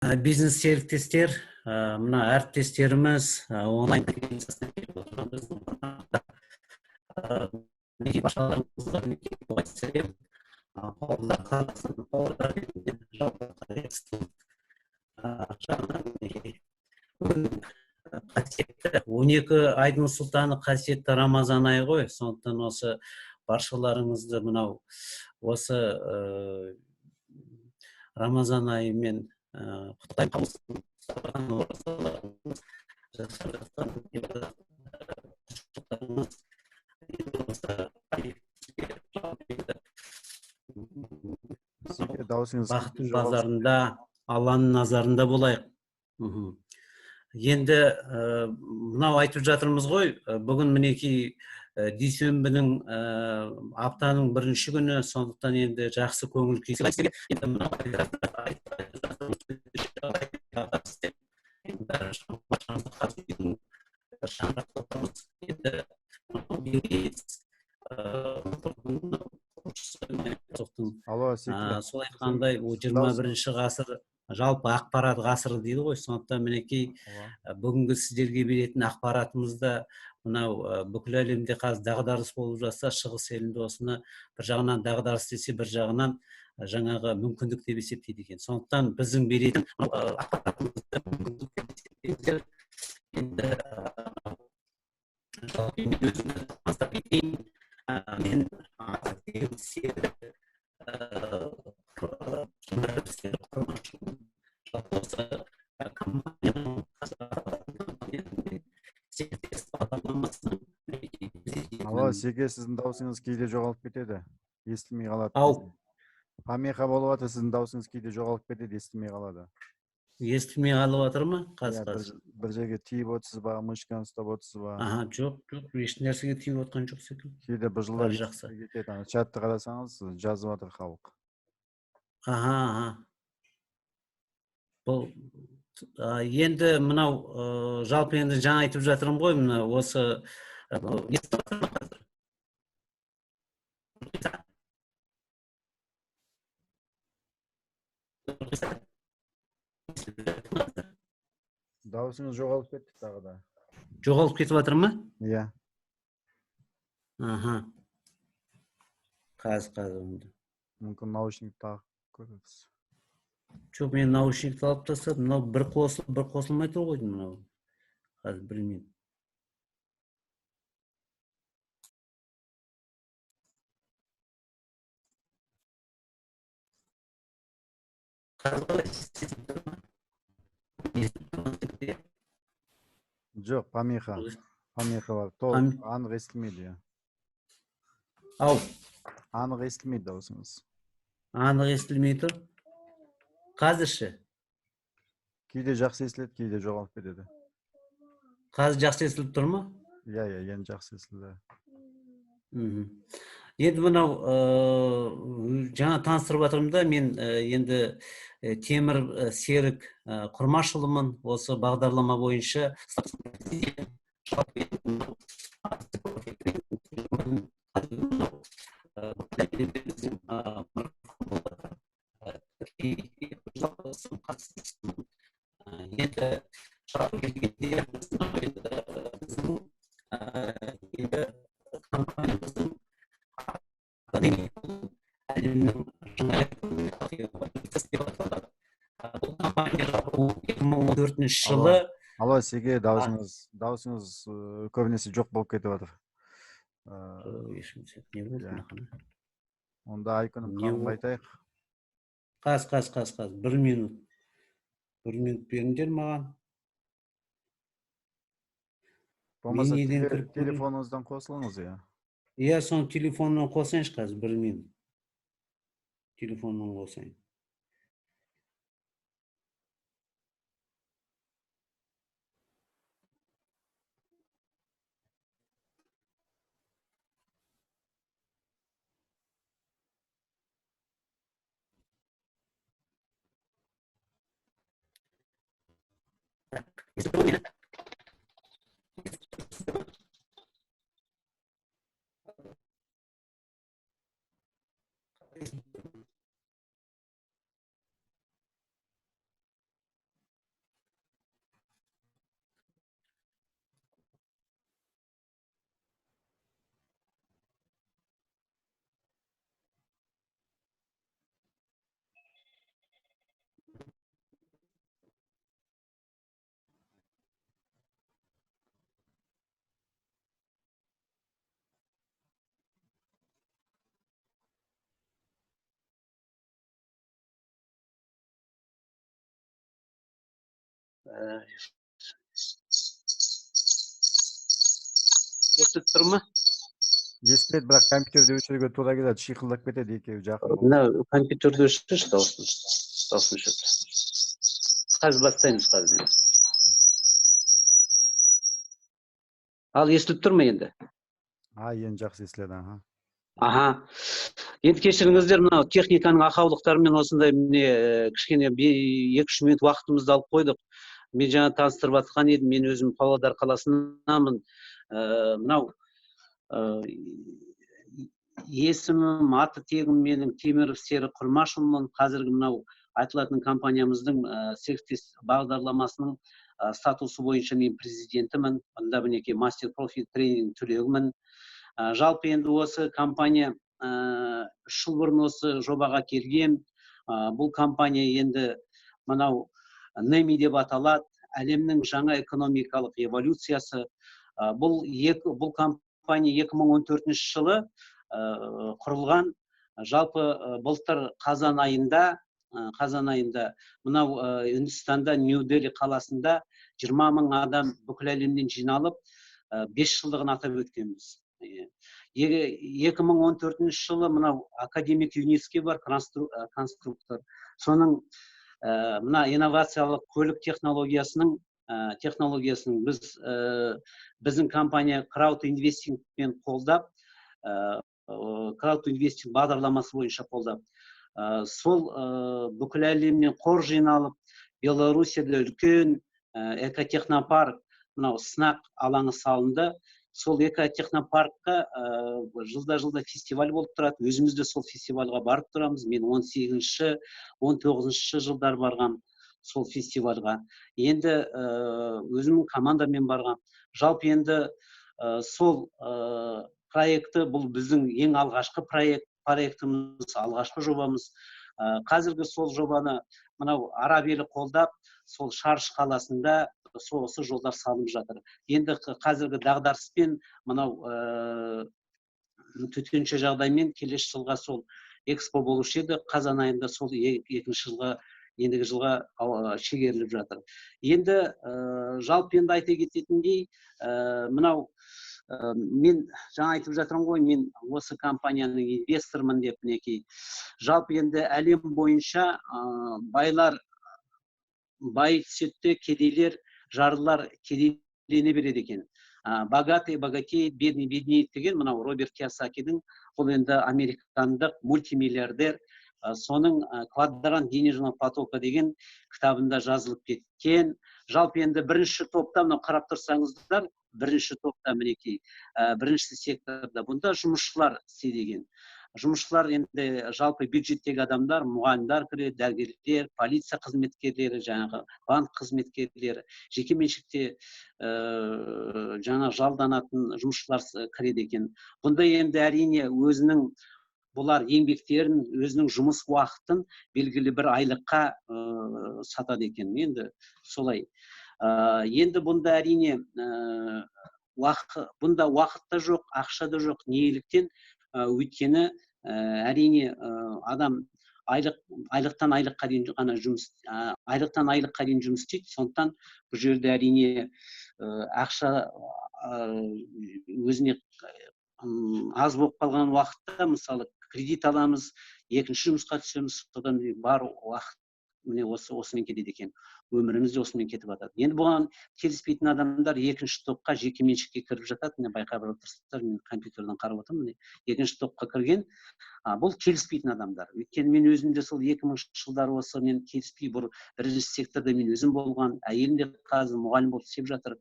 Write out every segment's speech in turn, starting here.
Бизнес серіктестер, мына әріптестеріміз онлайн конференциясына келіп отырмыз. Мінекей баршаларыңызға мінекей сәлем. Павлодар қаласының павлодар ретінде жалпы қазақстан жағынан мінекей бүгін қасиетті 12 айдың сұлтаны қасиетті Рамазан айы ғой. Сондықтан осы баршаларыңызды мынау осы Рамазан айымен құттықтаймыз. Жасап жатқан Даусыңыз бақыттың базарында, Алланың назарында болайық. Енді мынау айтып жатырмыз ғой, бүгін мінекей дүйсенбінің аптаның бірінші күні, сондықтан енді жақсы көңіл күй сыйлайық. Сол айтқандай 21 ғасыр жалпы ақпарат ғасыры дейді ғой. Сондықтан мінекей бүгінгі сіздерге беретін ақпаратымызда мынау бүкіл әлемде қазір дағдарыс болып жатса, шығыс елінде осыны бір жағынан дағдарыс десе, бір жағынан жаңағы мүмкіндік деп есептейді екен. Сондықтан біздің беретін ақпаратымызды мүмкіндік деп есептейміз. Енді өзімді таныстырып кетейін. Мен Алло, Серге, сіздің даусыңыз кейде жоғалып кетеді, естілмей қалады. Ау. Помеха болып жатыр, сіздің даусыңыз кейде жоғалып кетеді, естілмей қалады. Естілмей қалып жатыр ма? Бір жерге тиіп отырсыз ба, мышканы ұстап отырсыз ба? Жоқ, еш нәрсеге тиіп отқан жоқ секілді. Кейде бір жылдар кетеді. Чатты қарасаңыз, жазып жатыр халық. Бұл енді мынау жалпы енді жаңа айтып жатырмын ғой, мына осы Даусыңыз жоғалып кетті тағы да. Жоғалып кетіп жатыр ма? Иә. Қазір онда. Мүмкін наушник тағып көресіз. Жоқ, мен наушникті алып тастадым. Мынау бір қосылмай тұр ғой мынау. Қазір білмеймін. Жоқ, помеха бар. Анық естілмейді. Ау. Анық естілмейді даусыңыз. Анық естілмей тұр. Қазірші? Кейде жақсы естіледі, кейде жоғалып кетеді. Қазір жақсы естіліп тұр ма? Иә, енді жақсы естілді. Енді мынау жаңа таныстырып жатырмын да, мен енді Темір Серік Құрмашұлымын. Осы бағдарлама бойынша жылы. Алло, Серге, даусыңыз көбінесе жоқ болып кетіп жатыр. Онда айкөнің қанын айтайық. Қаз, 1 минут. 1 минут беріңдер маған. Болмаса телефоныңыздан қосылыңыз, иә. Иә, соны телефоннан қосайыншы қазір, 1 минут. Телефоннан қосайын. естіп тұр ма? Естіледі, бірақ компьютерде өшіруге тура келеді, шиқылдап кетеді, екеуі жақын болса. Мына компьютерді өшірші дауысын. Дауысын өшір. Қазір бастаймыз қазір. Ал естіліп тұр ма енді? Енді жақсы естіледі, Аха. Енді кешіріңіздер, мынау техниканың ақаулықтарымен осындай міне кішкене 2-3 минут уақытымызды алып қойдық. Мен жаңа таныстырып жатқан едім, мен өзім Павлодар қаласынанмын. Мынау есімім, аты тегім менің Теміров Сері Құрмашұлымын. Қазіргі мынау айтылатын компаниямыздың серіктес бағдарламасының статусы бойынша мен президентімін. Мұнда мінекей мастер профи тренинг түлегімін. Жалпы енді осы компания 3 жыл бұрын осы жобаға келген. Бұл компания енді мынау NEMI деп аталады, әлемнің жаңа экономикалық эволюциясы. Бұл компания 2014 жылы құрылған. Жалпы былтыр қазан айында мынау Үндістанда Нью-Дели қаласында 20 000 адам бүкіл әлемнен жиналып 5 жылдығын атап өткенбіз. 2014 жылы мынау академик ЮНЕСКО бар, конструктор. Соның мына инновациялық көлік технологиясының біздің компания крауд инвестингпен қолдап, крауд инвестинг бағдарламасы бойынша қолдап, сол бүкіл әлемнен қор жиналып, Белоруссияда үлкен экотехнопарк, мынау сынақ алаңы салынды. Сол экотехнопаркқа жылда фестиваль болып тұрады. Өзіміз де сол фестивальға барып тұрамыз. Мен 18-19 жылдар барғам сол фестивальға. Енді өзімнің командамен барғам. Жалпы енді сол проекті, бұл біздің ең алғашқы проектіміз, алғашқы жобамыз. Қазіргі сол жобаны мынау Араб елі қолдап, сол Шарш қаласында осы жолдар салынып жатыр. Енді қазіргі дағдарыспен, мынау төтенше жағдаймен келесі жылға сол экспо болушы еді. Қазан айында сол ендігі жылға шегеріліп жатыр. Енді жалпы енді айта кететіндей, мынау мен жаңа айтып жатырмын ғой, мен осы компанияның инвестормын деп, мінекей. Жалпы енді әлем бойынша байлар бай түсетті, кедейлер, жарлылар кедейлене береді екен. Богатый богатеет, бедный беднеет деген мынау Роберт Кийосакидің, бұл енді американдық мультимиллиардер, соның квадрант денежного потока деген кітабында жазылып кеткен. Жалпы енді бірінші топта, мынау қарап тұрсаңыздар, бірінші топта мінекей, бірінші секторда бұнда жұмысшылар істеген. Жұмысшылар енді жалпы бюджеттегі адамдар, мұғалімдер кіреді, дәрігерлер, полиция қызметкерлері, жаңағы банк қызметкерлері, жеке меншікте жаңа жалданатын жұмысшылар кіреді екен. Бұнда енді әрине өзінің бұлар еңбектерін, өзінің жұмыс уақытын белгілі бір айлыққа сатады екен. Енді солай. Енді бұнда әрине бұнда уақыт та жоқ, ақша да жоқ. Неліктен? Өйткені әрине адам айлықтан айлыққа дейін ғана жұмыс істейді. Сондықтан бұл жерде әрине ақша өзіне аз болып қалған уақытта, мысалы кредит аламыз, екінші жұмысқа түсеміз, содан бар уақыт міне осымен кетеді екен. Өміріміз де осымен кетіп жатады. Енді бұған келіспейтін адамдар екінші топқа, жеке меншікке кіріп жатады. Міне байқап отырсыздар, мен компьютерден қарап отырмын. Екінші топқа кірген, бұл келіспейтін адамдар. Өйткені мен өзім де сол 2000 жылдары осы мен келіспей, бірінші секторда мен өзім болған, әйелім де қазір мұғалім болып істеп жатыр.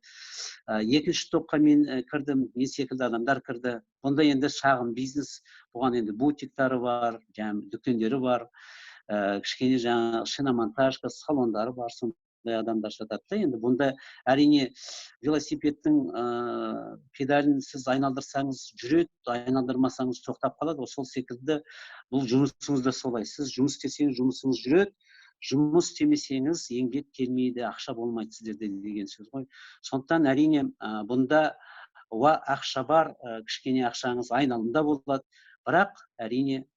Екінші топқа мен кірдім, мен секілді адамдар кірді. Бұнда енді шағын бизнес, бұған енді бутиктары бар, дүкендері бар. Кішкене жаңа шиномонтажка, салондары бар, сондай адамдар жатады. Енді бұнда әрине велосипедтің педалін сіз айналдырсаңыз жүреді, айналдырмасаңыз тоқтап қалады. Сол секілді бұл жұмысыңыз да солай. Сіз жұмыс істесеңіз жұмысыңыз жүреді, жұмыс істемесеңіз еңбек келмейді, ақша болмайды сіздерде деген сөз ғой. Сондықтан әрине бұнда ақша бар, кішкене ақшаңыз айналымда болады, бірақ әрине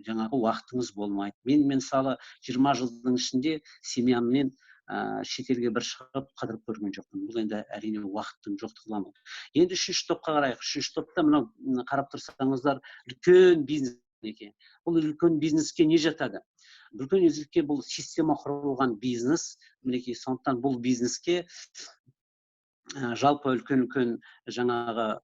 жаңағы уақытыңыз болмайды. Мен мысалы 20 жылдың ішінде семьяммен шетелге бір шығып қыдырып көрген жоқпын. Бұл енді әрине уақыттың жоқтығынан. Енді үшінші топқа қарайық. Үшінші топта мынау қарап тұрсаңыздар үлкен бизнес екен. Бұл үлкен бизнеске не жатады? Үлкен бизнеске бұл система құрылған бизнес. Мінекей, сондықтан бұл бизнеске жалпы үлкен жаңағы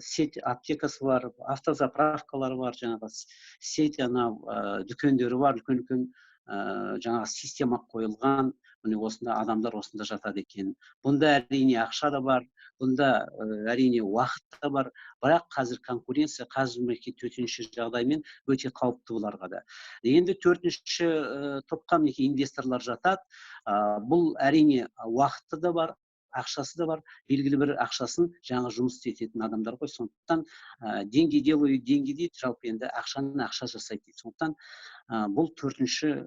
сеть аптекасы бар, автозаправкалары бар, жаңағы сеть анау дүкендері бар, үлкен жаңағы система қойылған. Міне осында адамдар осында жатады екен. Бұнда әрине ақша да бар, бұнда әрине уақыт та бар, бірақ қазір конкуренция, қазір мінекей төтенше жағдаймен өте қауіпті бұларға да. Енді төртінші топқа мінекей инвесторлар жатады. Бұл әрине уақыты да бар, ақшасы да бар, белгілі бір ақшасын жаңа жұмыс ететін адамдар ғой. Сондықтан деньги делаю деньги дейді, жалпы енді ақшаны ақша жасайды дейді. Сондықтан бұл төртінші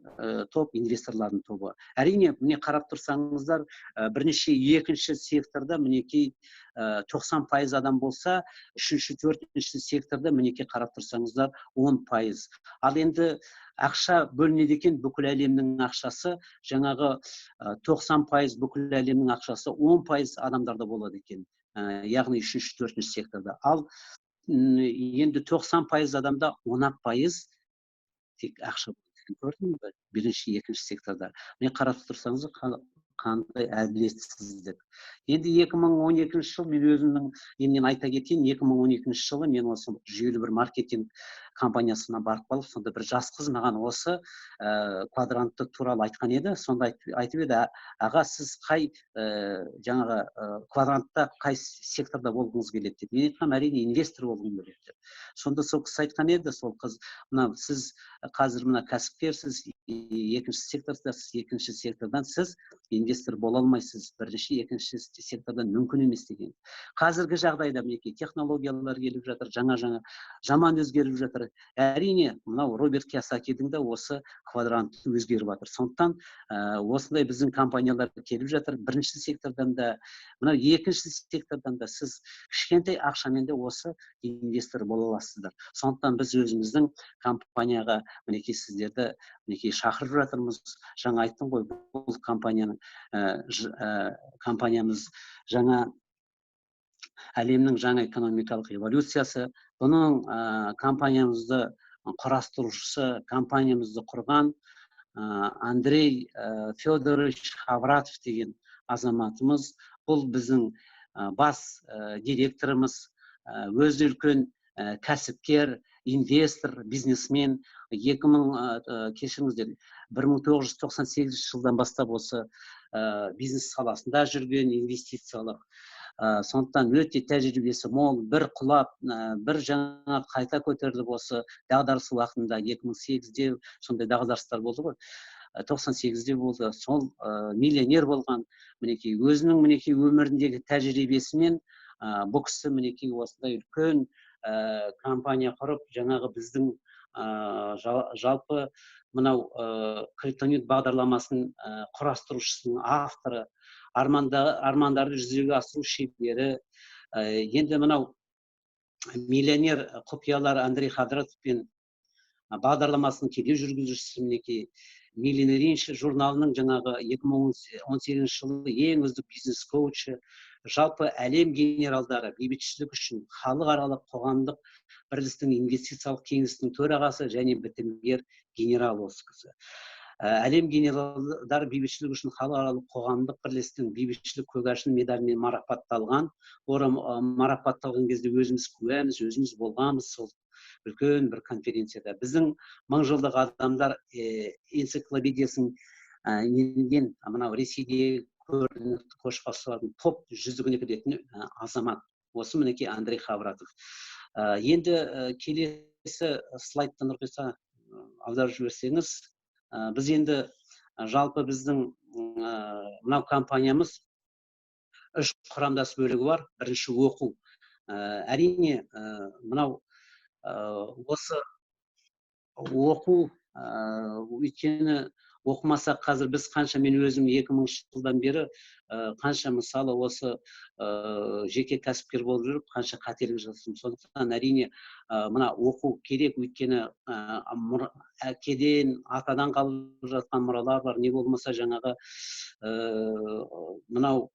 топ инвесторлардың тобы. Әрине, міне қарап тұрсаңыздар, бірнеше екінші секторда мінекей 90% адам болса, үшінші, төртінші секторда мінекей қарап тұрсаңыздар 10%. Ал енді ақша бөлінеді екен, бүкіл әлемнің ақшасы, жаңағы 90% бүкіл әлемнің ақшасы 10% адамдарда болады екен. Яғни үшінші, төртінші секторда. Ал енді 90% адамда 10% тек ақша көрдіңіз бе? Бірінші, екінші секторда. Мен қарап тұрсаңыз, қандай әділетсіздік. Енді 2012 жыл мен өзімнің емнен айта кетейін, 2012 жылы мен осы жүйелі бір маркетинг компаниясына барып қалып, сонда бір жас қыз маған осы квадрантты туралы айтқан еді. Сонда айтып еді, аға, сіз қай жаңағы квадрантта, қай секторда болғыңыз келеді деп. Мен айтқам, әрине инвестор болғым келеді деп. Сонда сол кісі айтқан еді, сол қыз, мына сіз қазір мына кәсіпкерсіз, екінші сектордасыз, екінші сектордан сіз инвестор бола алмайсыз, бірінші, екінші сектордан мүмкін емес деген. Қазіргі жағдайда мінекей технологиялар келіп жатыр, жаңа жаман өзгеріп жатыр. Әрине, мынау Роберт Кийосакидің де осы квадранты өзгеріп жатыр. Сондықтан осындай біздің компаниялар келіп жатыр. Бірінші сектордан да, мынау екінші сектордан да сіз кішкентай ақшамен де осы инвестор бола аласыздар. Сондықтан біз өзіміздің компанияға мінекей сіздерді мінекей шақырып жатырмыз. Жаңа айттым ғой, бұл компаниямыз жаңа әлемнің жаңа экономикалық эволюциясы. Бұның компаниямызды құрастырушысы, компаниямызды құрған Андрей Федорович Хавратов деген азаматымыз. Бұл біздің бас директорымыз, өзі үлкен кәсіпкер, инвестор, бизнесмен. 1998 жылдан бастап осы бизнес саласында жүрген, инвестициялық. Сондықтан өте тәжірибесі мол, бір құлап, бір жаңа қайта көтеріліп осы дағдарыс уақытында 2008-де сондай дағдарыстар болды ғой. 98-де болды. Сол миллионер болған, мінекей өзінің мінекей өміріндегі тәжірибесімен бұл кісі мінекей осындай үлкен компания құрып, жаңағы біздің жалпы мынау криптонит бағдарламасын құрастырушысының авторы, армандарды жүзеге асыру шебері. Енді мынау миллионер құпиялар Андрей Хавратов пен бағдарламасының тележүргізушісі мінекей Миллионеринші журналының жаңағы 2018 жылы ең үздік бизнес коучы, жалпы әлем генералдары, бейбітшілік үшін халықаралық қоғамдық бірлестіктің инвестициялық кеңесінің төрағасы және бітімгер генерал осы кісі. Әлем генералдары бейбітшілік үшін халықаралық қоғамдық бірлестіктің бейбітшілік көгершін медалімен марапатталған. Марапатталған кезде өзіміз куәміз, өзіміз болғанбыз сол үлкен бір конференцияда. Біздің 1000 жылдық адамдар энциклопедиясын енген мынау Ресейдегі көрнекті көшбасшылардың топ 100-іне кіретін азамат. Осы мінекей Андрей Хавратов. Енді келесі слайдты Нұрпейса аударып жіберсеңіз, біз енді жалпы біздің мынау компаниямыз 3 құрамдас бөлігі бар. Бірінші оқу. Әрине, мынау осы оқу өйткені оқымасақ қазір біз қанша, мен өзім 2000 жылдан бері қанша мысалы осы жеке кәсіпкер болып жүріп қанша қателік жасадым. Сондықтан әрине мына оқу керек, өйткені әкеден атадан қалып жатқан мұралар бар, не болмаса жаңағы мынау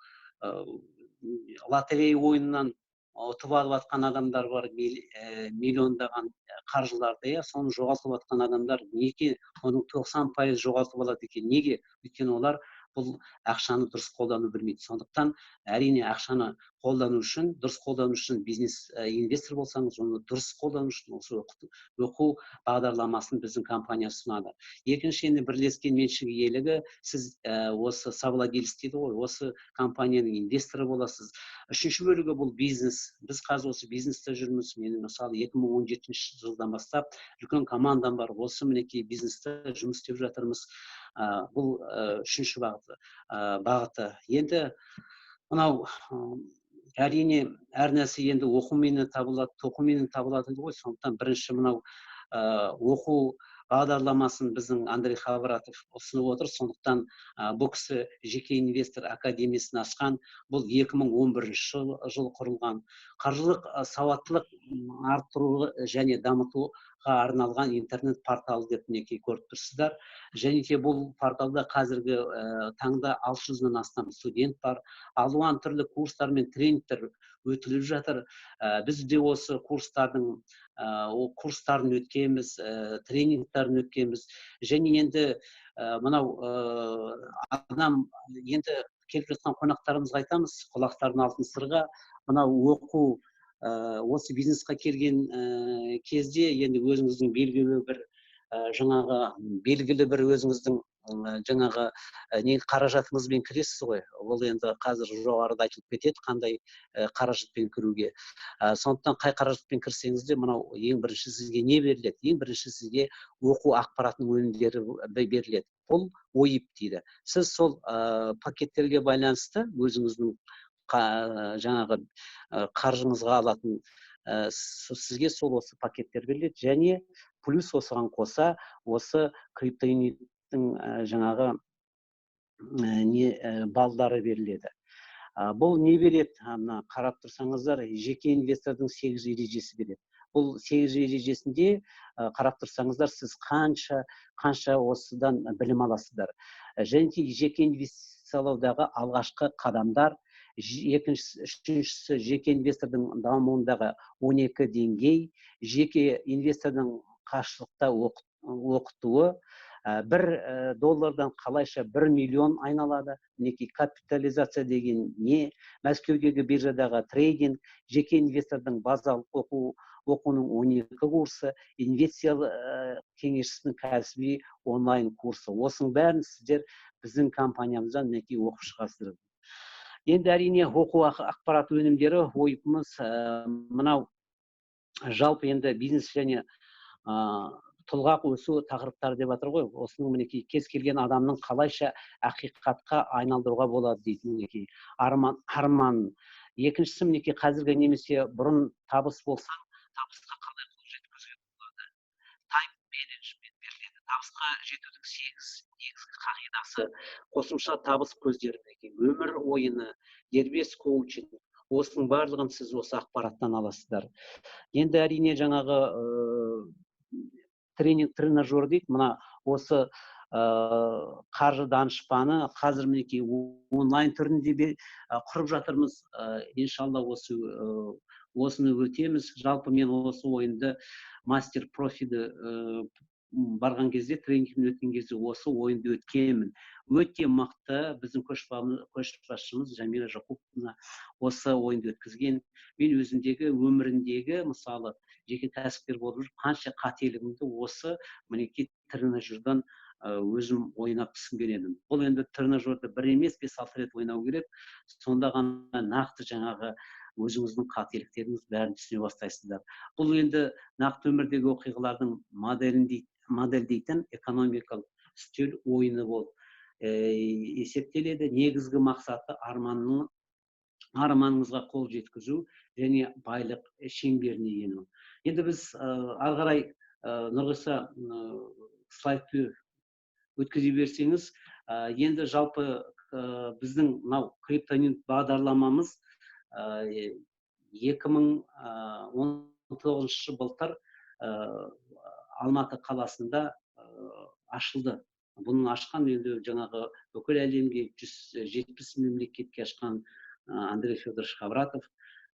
лотерея ойынынан ұтып алып жатқан адамдар бар, миллиондаған қаржыларды, иә, соны жоғалтып жатқан адамдар неге, оның 90% жоғалтып алады екен? Неге? Өйткені олар бұл ақшаны дұрыс қолдану білмейді. Сондықтан әрине ақшаны қолдану үшін, дұрыс қолдану үшін бизнес инвестор болсаңыз, оны дұрыс қолдану үшін осы оқу бағдарламасын біздің компания ұсынады. Екінші, енді бірлескен меншік иелігі, сіз осы совладелец дейді ғой, осы компанияның инвесторы боласыз. Үшінші бөлігі бұл бизнес. Біз қазір осы бизнесте жүрміз. Мен мысалы 2017 жылдан бастап үлкен командам бар. Осы мінекей бизнесте жұмыс істеп жатырмыз. Бұл үшінші бағыты. Енді мынау әрине әр нәрсе енді оқуменен табылады, тоқуменен табылады ғой. Сондықтан бірінші мынау оқу бағдарламасын біздің Андрей Хавратов ұсынып отыр. Сондықтан бұл кісі жеке инвестор академиясын ашқан. Бұл 2011 жыл құрылған. Қаржылық сауаттылық арттыру және дамытуға арналған интернет порталы деп мінекей көріп тұрсыздар. Және де бұл порталда қазіргі таңда 600-ден астам студент бар. Алуан түрлі курстар мен тренингтер өтіліп жатыр. Біз де осы курстардың өткенбіз, тренингтарын өткенбіз. Және енді мынау адам, енді келіп жатқан қонақтарымызға айтамыз, құлақтарын алтын сырға, мынау оқу осы бизнесқа келген кезде енді өзіңіздің белгілі бір өзіңіздің жаңағы қаражатыңызбен кіресіз ғой. Ол енді қазір жоғарыда айтылып кетеді, қандай қаражатпен кіруге. Сондықтан қай қаражатпен кірсеңіз де, мынау ең бірінші сізге не беріледі? Ең бірінші сізге оқу ақпаратының өнімдері беріледі. Бұл ОИП дейді. Сіз сол пакеттерге байланысты өзіңіздің жаңағы қаржыңызға алатын сізге сол осы пакеттер беріледі. Және плюс осыған қоса осы криптоинвесттің жаңағы балдары беріледі. Бұл не береді? Қарап тұрсаңыздар, жеке инвестордың 8 ережесі береді. Бұл 8 ережесінде қарап тұрсаңыздар, сіз қанша осыдан білім аласыздар. Және жеке инвестициялаудағы алғашқы қадамдар, үшіншісі жеке инвестордың дамуындағы 12 деңгей, жеке инвестордың қашықтықта оқытуы, $1 қалайша 1 миллион айналады, мінекей капитализация деген не, Мәскеудегі биржадағы трейдинг, жеке инвестордың базалық оқуының 12 курсы, инвестициялық кеңесшісінің кәсіби онлайн курсы. Осының бәрін сіздер біздің компаниямыздан мінекей оқып шығасыздар. Енді әрине оқу ақпарат өнімдері ойымыз мынау жалпы енді бизнес және тұлға өсу тақырыптары деп жатыр ғой. Осының мінекей кез келген адамның қалайша ақиқатқа айналдыруға болады дейді мінекей арман. Екіншісі мінекей қазіргі немесе бұрын табыс болса, табысқа қалай қол жеткізуге болады. Тайм менеджмент беріледі. Табысқа жетудің 8 негізгі қағидасы, қосымша табыс көздері, өмір ойыны, дербес коучинг. Осының барлығын сіз осы ақпараттан аласыздар. Енді әрине жаңағы тренажер дейді, мына осы қаржы данышпаны қазір мінекей онлайн түрінде құрып жатырмыз. Иншалла осыны өтеміз. Жалпы мен осы ойынды мастер профиді барған кезде, тренингтен өткен кезде осы ойынды өткенмін. Өте мықты біздің көшбасшымыз Жамила Жақуповна осы ойынды өткізген. Мен өзімдегі өміріндегі мысалы жеке кәсіпкер болып жүріп, қанша қателігімді осы мінекей тренажердан өзім ойнап түсінген едім. Бұл енді тренажерді бір емес 5-6 рет ойнау керек. Сонда ғана нақты жаңағы өзіңіздің қателіктеріңіз бәрін түсіне бастайсыздар. Бұл енді нақты өмірдегі оқиғалардың модельдейтін экономикалық үстел ойыны болып есептеледі. Негізгі мақсаты арманыңызға қол жеткізу және байлық шеңберіне ену. Енді біз ары қарай Нұрғиса слайдты өткізе берсеңіз, енді жалпы біздің мынау криптонит бағдарламамыз 2019 былтыр Алматы қаласында ашылды. Бұның ашқан енді жаңағы бүкіл әлемге 170 мемлекетке ашқан Андрей Федорович Хавратов.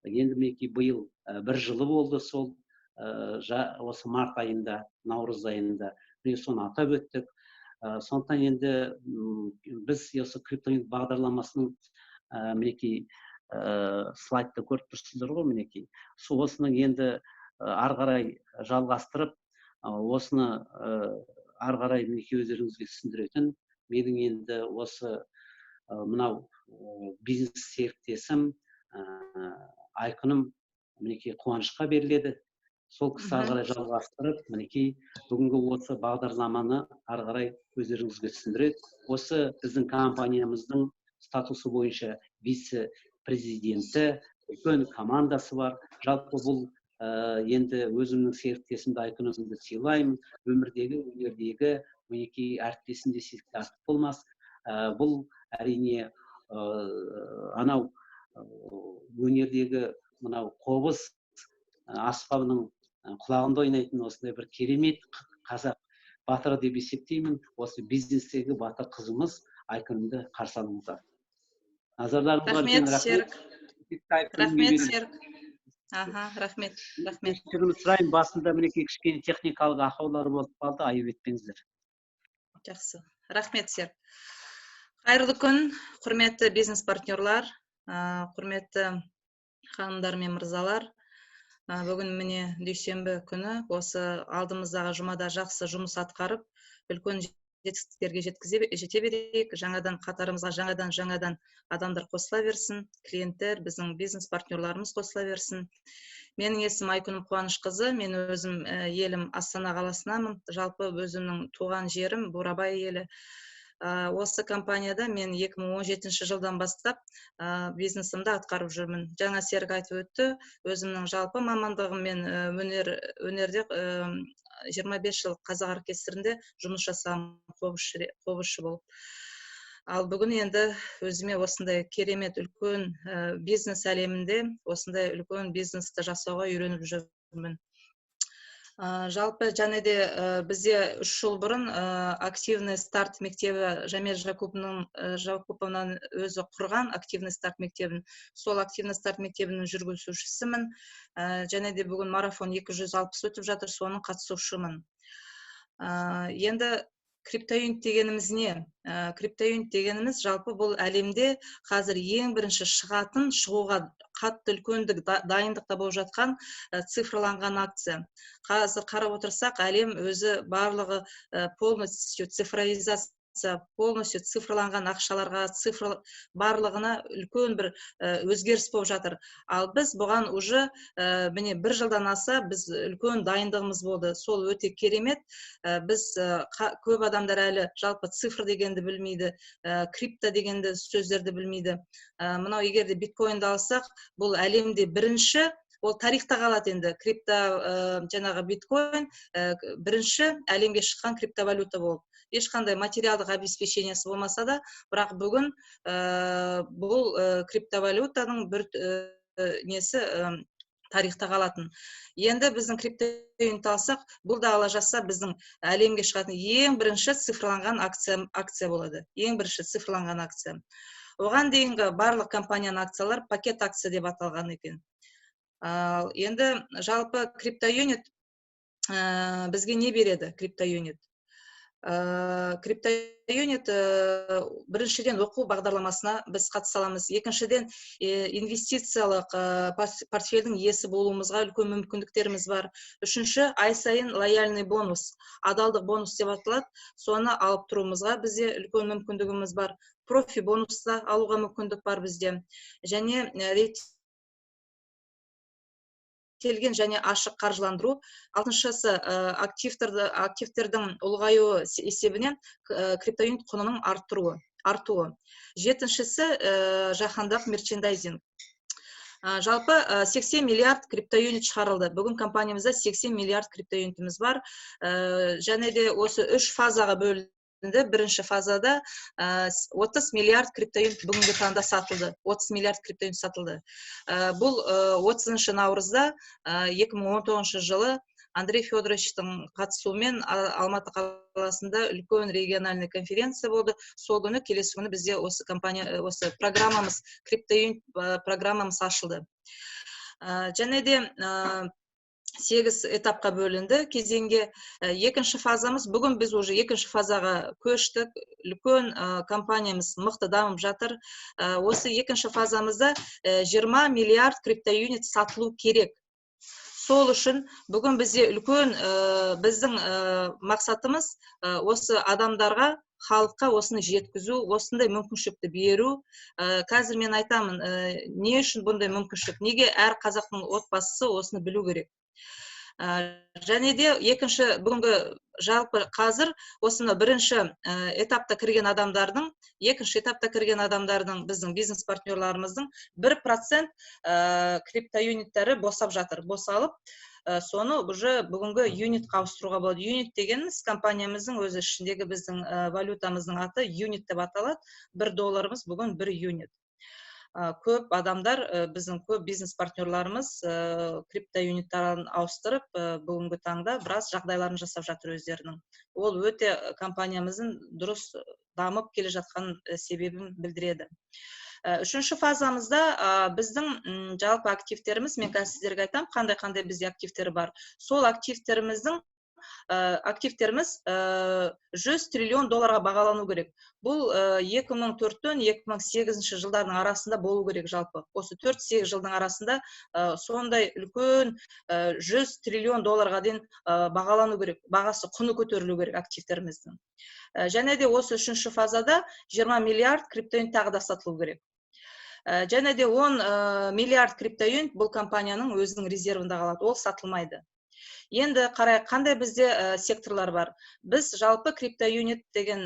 Енді мінекей биыл бір жылы болды сол осы март айында, наурыз айында. Міне соны атап өттік. Сондықтан енді біз осы криптонит бағдарламасының мінекей слайдты көріп тұрсыздар ғой, мінекей. Осының енді ары қарай жалғастырып, осыны ары қарай мінекей өздеріңізге түсіндіретін менің енді осы мынау бизнес серіктесім Айкүнім мінекей Қуанышқа беріледі. Сол кісі ары қарай жалғастырып, мінекей бүгінгі осы бағдарламаны ары қарай өздеріңізге түсіндіреді. Осы біздің компаниямыздың статусы бойынша вице-президенті, үлкен командасы бар. Жалпы бұл енді өзімнің серіктесімді Айкүнімді сыйлаймын. Өмірдегі, өнердегі мінекей әріптесім десек артық болмас. Бұл әрине анау өнердегі мынау қобыз аспабының құлағында ойнайтын осындай бір керемет қазақ батыры деп есептеймін. Осы бизнестегі батыр қызымыз Айкүнімді қарсы алыңыздар. Рахмет, Серік. Рахмет, Серік. Рахмет. Сұрайын, басында мінекей кішкене техникалық ақаулар болып қалды, айып етпеңіздер. Жақсы. Рахмет, Серік. Қайырлы күн, құрметті бизнес партнерлар, құрметті ханымдар мен мырзалар. Бүгін міне дүйсенбі күні осы алдымыздағы жұмада жақсы жұмыс атқарып, үлкен жетістіктерге жете берейік. Жаңадан қатарымызға жаңадан адамдар қосыла берсін, клиенттер, біздің бизнес партнерларымыз қосыла берсін. Менің есімім Айкүнім Қуанышқызы, мен өзім елім Астана қаласынамын. Жалпы өзімнің туған жерім Бурабай елі. Осы компанияда мен 2017 жылдан бастап бизнесімді атқарып жүрмін. Жаңа Серік айтып өтті, өзімнің жалпы мамандығым мен өнерде 25 жыл қазақ оркестрінде жұмыс жасаған қобызшы болып. Ал бүгін енді өзіме осындай керемет үлкен бизнес әлемінде осындай үлкен бизнесті жасауға үйреніп жүрмін. Жалпы және де бізде 3 жыл бұрын активный старт мектебі Жамел Жакуповнан өзі құрған активный старт мектебін. Сол активный старт мектебінің жүргізушісімін. Және де бүгін марафон 260 өтіп жатыр, соның қатысушымын. Енді криптоюнит дегеніміз не? Криптоюнит дегеніміз жалпы бұл әлемде қазір ең бірінші шығуға қатты үлкендік дайындықта болып жатқан цифрланған акция. Қазір қарап отырсақ, әлем өзі барлығы полностью цифровизация, полностью цифрланған ақшаларға, барлығына үлкен бір өзгеріс болып жатыр. Ал біз бұған уже міне 1 жылдан аса біз үлкен дайындығымыз болды. Сол өте керемет. Біз көп адамдар әлі жалпы цифр дегенді білмейді, крипто дегенді сөздерді білмейді. Мынау егерде биткоинді алсақ, бұл әлемде бірінші, ол тарихта қалады енді. Крипто жаңағы биткоин бірінші әлемге шыққан криптовалюта болып. Ешқандай материалдық обеспечениесі болмаса да, бірақ бүгін бұл криптовалютаның бір несі тарихта қалатын. Енді біздің криптоюнит алсақ, бұл да ала жазса біздің әлемге шығатын ең бірінші цифрланған акция болады. Ең бірінші цифрланған акция. Оған дейінгі барлық компанияның акциялар пакет акция деп аталған екен. Енді жалпы криптоюнит бізге не береді? Криптоюнит біріншіден оқу бағдарламасына біз қатыса аламыз. Екіншіден инвестициялық портфельдің иесі болуымызға үлкен мүмкіндіктеріміз бар. Үшінші, ай сайын лояльный бонус, адалдық бонус деп аталады. Соны алып тұруымызға бізде үлкен мүмкіндігіміз бар. Профи бонусты алуға мүмкіндік бар бізде. Және келген және ашық қаржыландыру. Алтыншысы, активтердің ұлғаюы есебінен криптоюнит құнының артуы. Жетіншісі, жаһандық мерчендайзинг. Жалпы 80 миллиард криптоюнит шығарылды. Бүгін компаниямызда 80 миллиард криптоюнитіміз бар. Және де осы 3 фазаға бөлінді. бірінші фазада 30 миллиард криптоюнит бүгінгі таңда сатылды. 30 миллиард криптоюнит сатылды. Бұл 30 наурызда 2019 жылы Андрей Федоровичтің қатысуымен Алматы қаласында үлкен региональный конференция болды. Сол күні, келесі күні бізде осы программамыз, криптоюнит программамыз ашылды. Және де 8 этапқа бөлінді кезеңге. Екінші фазамыз, бүгін біз уже екінші фазаға көштік. Үлкен компаниямыз мықты дамып жатыр. Осы екінші фазамызда 20 миллиард криптоюнит сатылу керек. Сол үшін бүгін бізде үлкен біздің мақсатымыз осы адамдарға, халыққа осыны жеткізу, осындай мүмкіншілікті беру. Қазір мен айтамын, не үшін бұндай мүмкіншілік? Неге әр қазақтың отбасысы осыны білу керек? Және де екінші бүгінгі жалпы қазір осыны бірінші этапта кірген адамдардың, екінші этапта кірген адамдардың, біздің бизнес партнерларымыздың 1% криптоюниттері босап жатыр. Босалып, соны уже бүгінгі юнитқа ауыстыруға болады. Юнит дегеніміз компаниямыздың өзі ішіндегі біздің валютамыздың аты юнит деп аталады. $1 бүгін 1 юнит. Көп адамдар, біздің көп бизнес партнерларымыз криптоюниттарын ауыстырып, бүгінгі таңда біраз жағдайларын жасап жатыр өздерінің. Ол өте компаниямыздың дұрыс дамып келе жатқан себебін білдіреді. Үшінші фазамызда біздің жалпы активтеріміз, мен қазір сіздерге айтам, қандай бізде активтері бар. Сол активтеріміз 100 триллион долларға бағалану керек. Бұл 2004-тен 2008 жылдардың арасында болу керек жалпы. Осы 4-8 жылдың арасында сондай үлкен 100 триллион долларға дейін бағалану керек. Бағасы, құны көтерілу керек активтеріміздің. Және де осы үшінші фазада 20 миллиард криптоюнит тағы да сатылу керек. Және де 10 миллиард криптоюнит бұл компанияның өзінің резервында қалады. Ол сатылмайды. Енді қарай, қандай бізде секторлар бар? Біз жалпы криптоюнит деген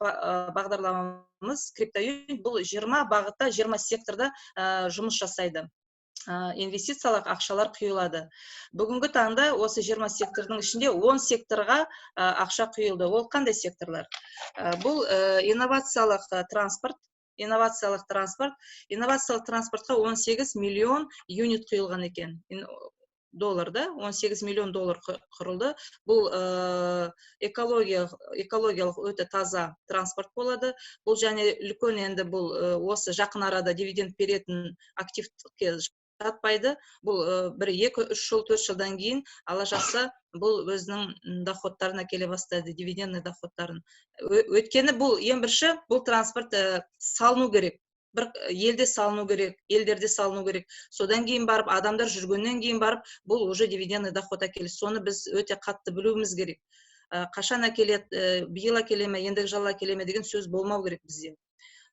бағдарламамыз, криптоюнит бұл 20 бағытта, 20 секторда жұмыс жасайды. Инвестициялық ақшалар құйылады. Бүгінгі таңда осы 20 сектордың ішінде 10 секторға ақша құйылды. Ол қандай секторлар? Бұл инновациялық транспорт. Инновациялық транспортқа 18 миллион юнит құйылған екен. Долларда 18 миллион доллар құрылды. Бұл экологиялық өте таза транспорт болады. Бұл және үлкен енді бұл осы жақын арада дивиденд беретін активке жатпайды. Бұл 1-2-3 жыл, 4 жылдан кейін ала жатса, бұл өзінің доходтарына келе бастайды, дивидендный доходтарын. Өйткені бұл ең бірінші, бұл транспорт салыну керек. Бір елде салыну керек, елдерде салыну керек. Содан кейін барып, адамдар жүргеннен кейін барып, бұл уже дивидендный доход әкеледі. Соны біз өте қатты білуіміз керек. Қашан әкеледі, биыл әкеле ме, ендігі жылы әкеле ме деген сөз болмау керек бізде.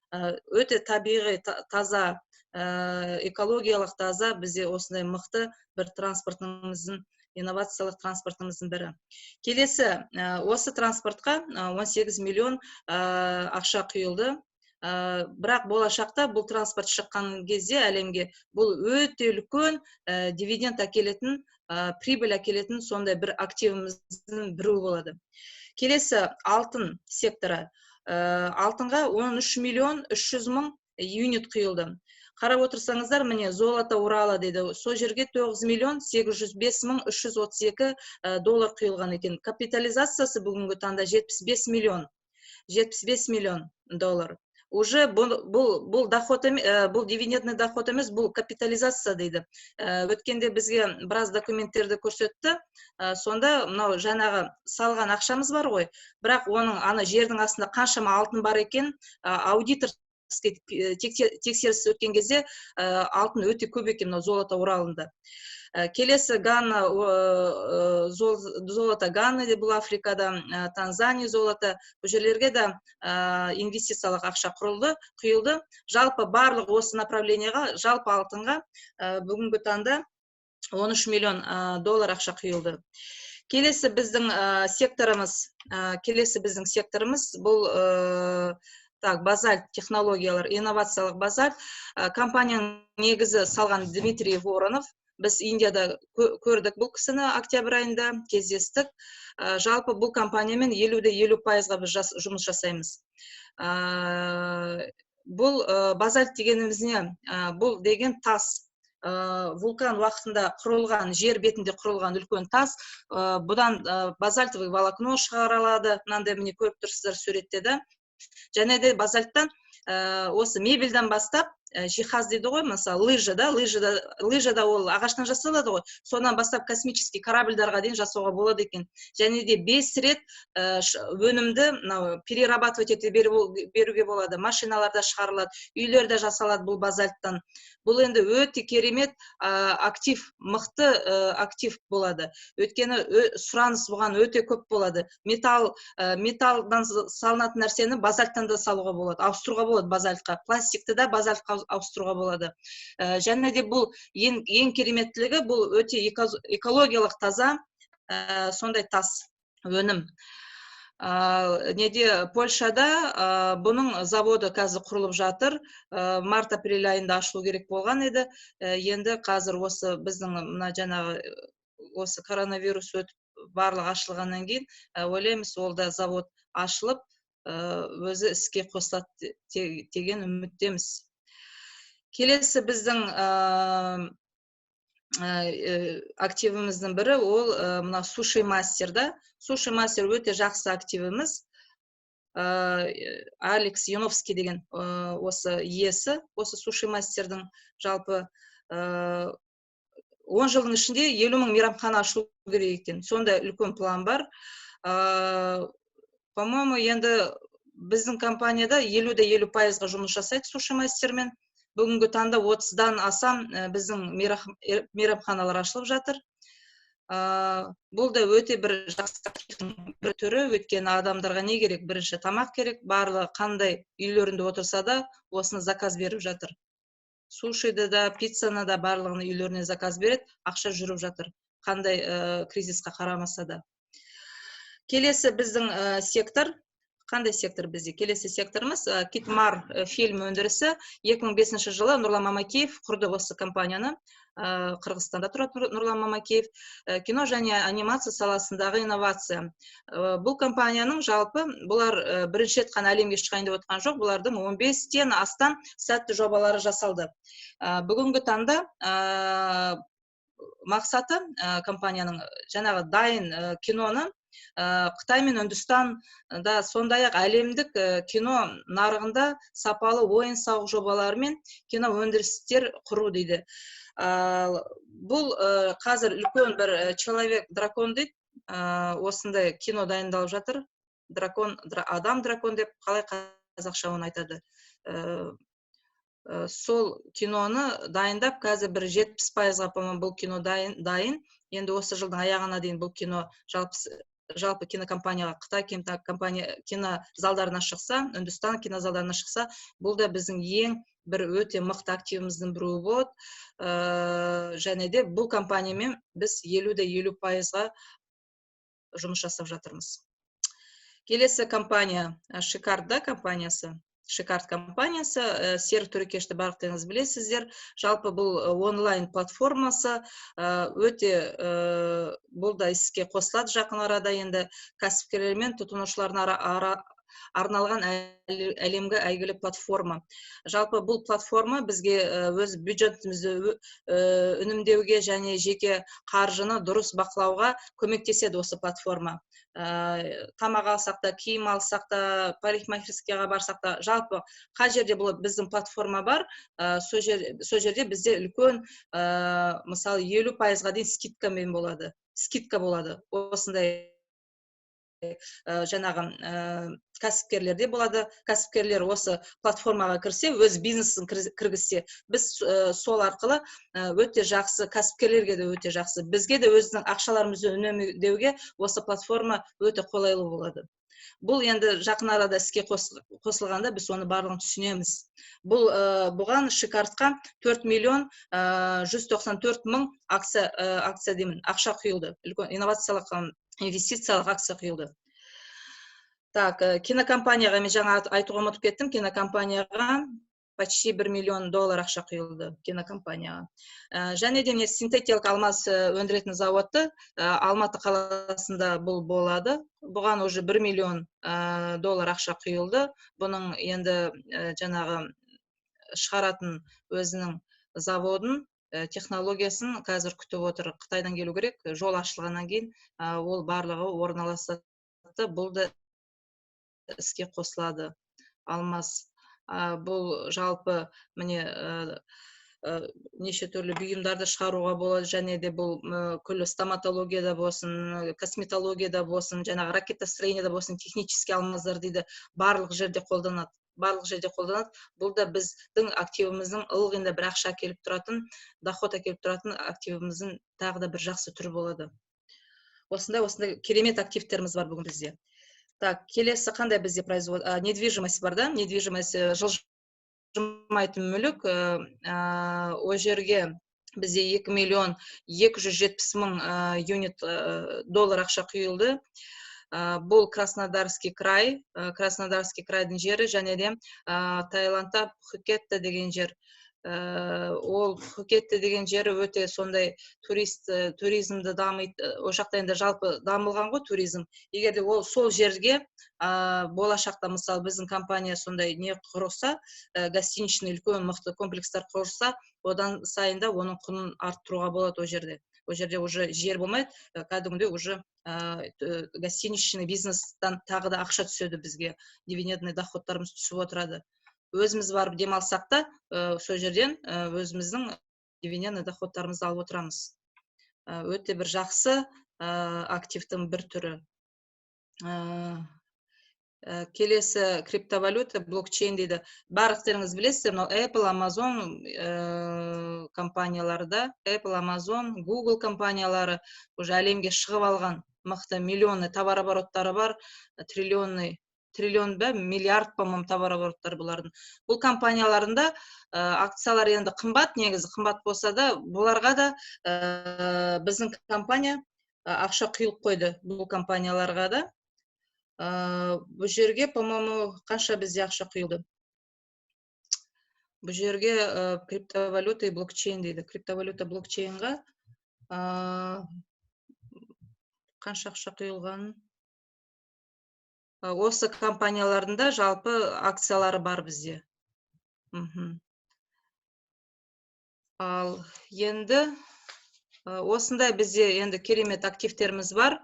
Өте табиғи, таза, экологиялық таза бізде осындай мықты бір транспортымыздың, инновациялық транспортымыздың бірі. Келесі, осы транспортқа 18 миллион ақша құйылды. Бірақ болашақта бұл транспорт шыққан кезде әлемге бұл өте үлкен дивиденд әкелетін, прибыль әкелетін сондай бір активіміздің бірі болады. Келесі, алтын секторы. Алтынға 13 миллион 300 мың юнит құйылды. Қарап отырсаңыздар, міне золото Урала дейді. Сол жерге 9 миллион 805 мың 332 доллар құйылған екен. Капитализациясы бүгінгі таңда 75 миллион доллар. Уже бұл дивидендный доход емес, бұл капитализация дейді. Өткенде бізге біраз документтерді көрсетті. Сонда мынау жаңағы салған ақшамыз бар ғой. Бірақ оның жердің астында қаншама алтын бар екен, аудитор тексеріс өткен кезде алтын өте көп екен золото Уралында. Келесі Ганна, золото Ганна де бұл Африкада, Танзания золото, бұл жерлерге де инвестициялық ақша құйылды. Жалпы барлық осы направленияға, жалпы алтынға бүгінгі таңда 13 миллион доллар ақша құйылды. Келесі біздің секторымыз бұл базальт технологиялар, инновациялық базальт. Компанияның негізі салған Дмитрий Воронов. біз Индияда көрдік бұл кісіні октябрь айында кездестік. Жалпы бұл компаниямен 50-50% біз жұмыс жасаймыз. Бұл базальт дегеніміз не? Бұл деген тас. Вулкан уақытында құрылған, жер бетінде құрылған үлкен тас. Бұдан базальтовый волокно шығарылады. Мынандай міне көріп тұрсыздар суретте да. Және де базальттан осы мебельден бастап жиһаз дейді ғой, мысалы лыжа да ол ағаштан жасалады ғой, содан бастап космический корабльдарға дейін жасауға болады екен. Және де 5 рет өнімді перерабатывать ете беруге болады. Машиналарда шығарылады, үйлерде жасалады бұл базальттан. Бұл енді өте керемет актив, мықты актив болады. Өйткені сұраныс бұған өте көп болады. Металдан салынатын нәрсені базальттан да салуға болады, ауыстыруға болады базальтқа. Пластикті да базальтқа ауыстыруға болады. Және де бұл ең кереметтілігі, бұл өте экологиялық таза сондай тас өнім. Неде Польшада бұның заводы қазір құрылып жатыр. Март-апрель айында ашылу керек болған еді. Енді қазір осы біздің жаңағы осы коронавирус өтіп барлық ашылғаннан кейін ойлаймыз, ол да завод ашылып өзі іске қосылады деген үміттеміз. Келесі біздің активіміздің бірі ол мына суши мастер да. Суши мастер өте жақсы активіміз. Алекс Юновский деген осы иесі, осы суши мастердің жалпы 10 жылдың ішінде 50 000 мейрамхана ашылу керек екен. Сонда үлкен план бар. По-моему, енді біздің компанияда 50-50% жұмыс жасайды суши мастермен. Бүгінгі таңда 30-дан асам біздің мейрамханалар ашылып жатыр. Бұл да өте бір жақсы бір түрі, өйткені адамдарға не керек? Бірінші тамақ керек, барлығы қандай үйлерінде отырса да осыны заказ беріп жатыр. Сушиді да, пиццаны да барлығын үйлеріне заказ береді, ақша жүріп жатыр. Қандай кризисқа қарамаса да. Келесі біздің сектор. Қандай сектор бізде? Келесі секторымыз Китмар фильм өндірісі. 2005 жылы Нұрлан Мамакеев құрды осы компанияны. Қырғызстанда тұрады Нұрлан Мамакеев. Кино және анимация саласындағы инновация. Бұл компанияның жалпы, бұлар бірінші рет қана әлемге шығайын деп отқан жоқ, бұлардың 15-тен астам сәтті жобалары жасалды. Бүгінгі таңда мақсаты компанияның жаңағы дайын киноны Қытай мен Үндістанда сондай-ақ әлемдік кино нарығында сапалы ойын-сауық жобаларымен кино өндірістер құру дейді. Бұл қазір үлкен бір человек-дракон дейді, осындай кино дайындалып жатыр. Адам-дракон деп қалай қазақша оны айтады. Сол киноны дайындап, қазір бір 70%-ға бұл кино дайын. Енді осы жылдың аяғына дейін бұл кино жалпы кинокомпанияға, Қытай кинозалдарына шықса, Үндістан кинозалдарына шықса, бұл да біздің ең бір өте мықты активіміздің біреуі болады. Және де бұл компаниямен біз 50-50%-ға жұмыс жасап жатырмыз. Келесі компания Шикард компаниясы. Шикард компаниясы, Серік Төрекешті барлықтарыңыз білесіздер. Жалпы бұл онлайн платформасы өте бұл да іске қосылады жақын арада. Енді кәсіпкерлер мен тұтынушылардың арналған әлемге әйгілі платформа. Жалпы бұл платформа бізге өз бюджетімізді үнемдеуге және жеке қаржыны дұрыс бақылауға көмектеседі осы платформа. Тамақ алсақ та, киім алсақ та, парикмахерскийға барсақ та, жалпы қай жерде бұл біздің платформа бар, сол жерде бізде үлкен, мысалы 50%-ға дейін скидка болады. Осындай жаңағы кәсіпкерлерде болады. Кәсіпкерлер осы платформаға кірсе, өз бизнесін кіргізсе, біз сол арқылы өте жақсы, кәсіпкерлерге де өте жақсы. Бізге де өзінің ақшаларымызды үнемдеуге осы платформа өте қолайлы болады. Бұл енді жақын арада іске қосылғанда біз оны барлығын түсінеміз. Бұған Шикардқа 4.194.000 акция деймін, ақша құйылды. Инновациялық инвестициялық акция құйылды. Так, кинокомпанияға мен жаңа айтуға ұмытып кеттім. Кинокомпанияға почти $1 миллион ақша құйылды кинокомпанияға. Және де синтетикалық алмаз өндіретін зауыты Алматы қаласында бұл болады. Бұған уже $1 миллион ақша құйылды. Бұның енді жаңағы шығаратын өзінің заводын, технологиясын қазір күтіп отыр. Қытайдан келу керек, жол ашылғаннан кейін ол барлығы орналасады. Бұл да іске қосылады. Алмаз бұл жалпы міне неше түрлі бұйымдарды шығаруға болады, және де бұл күллі стоматологияда болсын, косметологияда болсын, жаңағы ракетостроениеда болсын, технический алмаздар дейді, барлық жерде қолданады. Бұл да біздің активіміздің ылғында бір ақша келіп тұратын, доход әкеліп тұратын активіміздің тағы да бір жақсы түрі болады. Осындай керемет активтеріміз бар бүгін бізде. Так, келесі қандай бізде недвижимость бар, да? Недвижимость жылжымайтын мүлік. О жерге бізде 2 миллион 270 мың юнит доллар ақша құйылды. Бұл Краснодарский край, Краснодарский крайдың жері, және де Таиландта Пхукетте деген жер. Ол Пхукетте деген жері өте сондай туризмді дамиды, о жақта енді жалпы дамылған ғой туризм. Егер де ол сол жерге болашақта мысалы біздің компания сондай не құрса, гостиничный үлкен мықты комплекстар құрса, одан сайында оның құнын арттыруға болады о жерде. О жерде уже жер болмайды, кәдімгідей уже гостиничный бизнестан тағы да ақша түседі бізге, дивидендный доходтарымыз түсіп отырады. Өзіміз барып демалсақ та, сол жерден өзіміздің дивидендный доходтарымызды алып отырамыз. Өте бір жақсы активтің бір түрі. Келесі криптовалюта, блокчейн дейді. Барлықтарыңыз білесіздер, Apple, Amazon компанияларда, Apple, Amazon, Google компаниялары уже әлемге шығып алған мықты миллионный товар обороттары бар, триллион ба, миллиард, по-моему, товар обороттары бұлардың. Бұл компанияларында акциялар енді қымбат, негізі қымбат болса да, бұларға да біздің компания ақша құйылып қойды бұл компанияларға да. Бұл жерге, по-моему, қанша бізде ақша құйылды? Бұл жерге криптовалюта и блокчейн дейді. Криптовалюта блокчейнға қанша ақша құйылған? Осы компанияларында жалпы акциялары бар бізде. Ал енді осындай бізде енді керемет активтеріміз бар.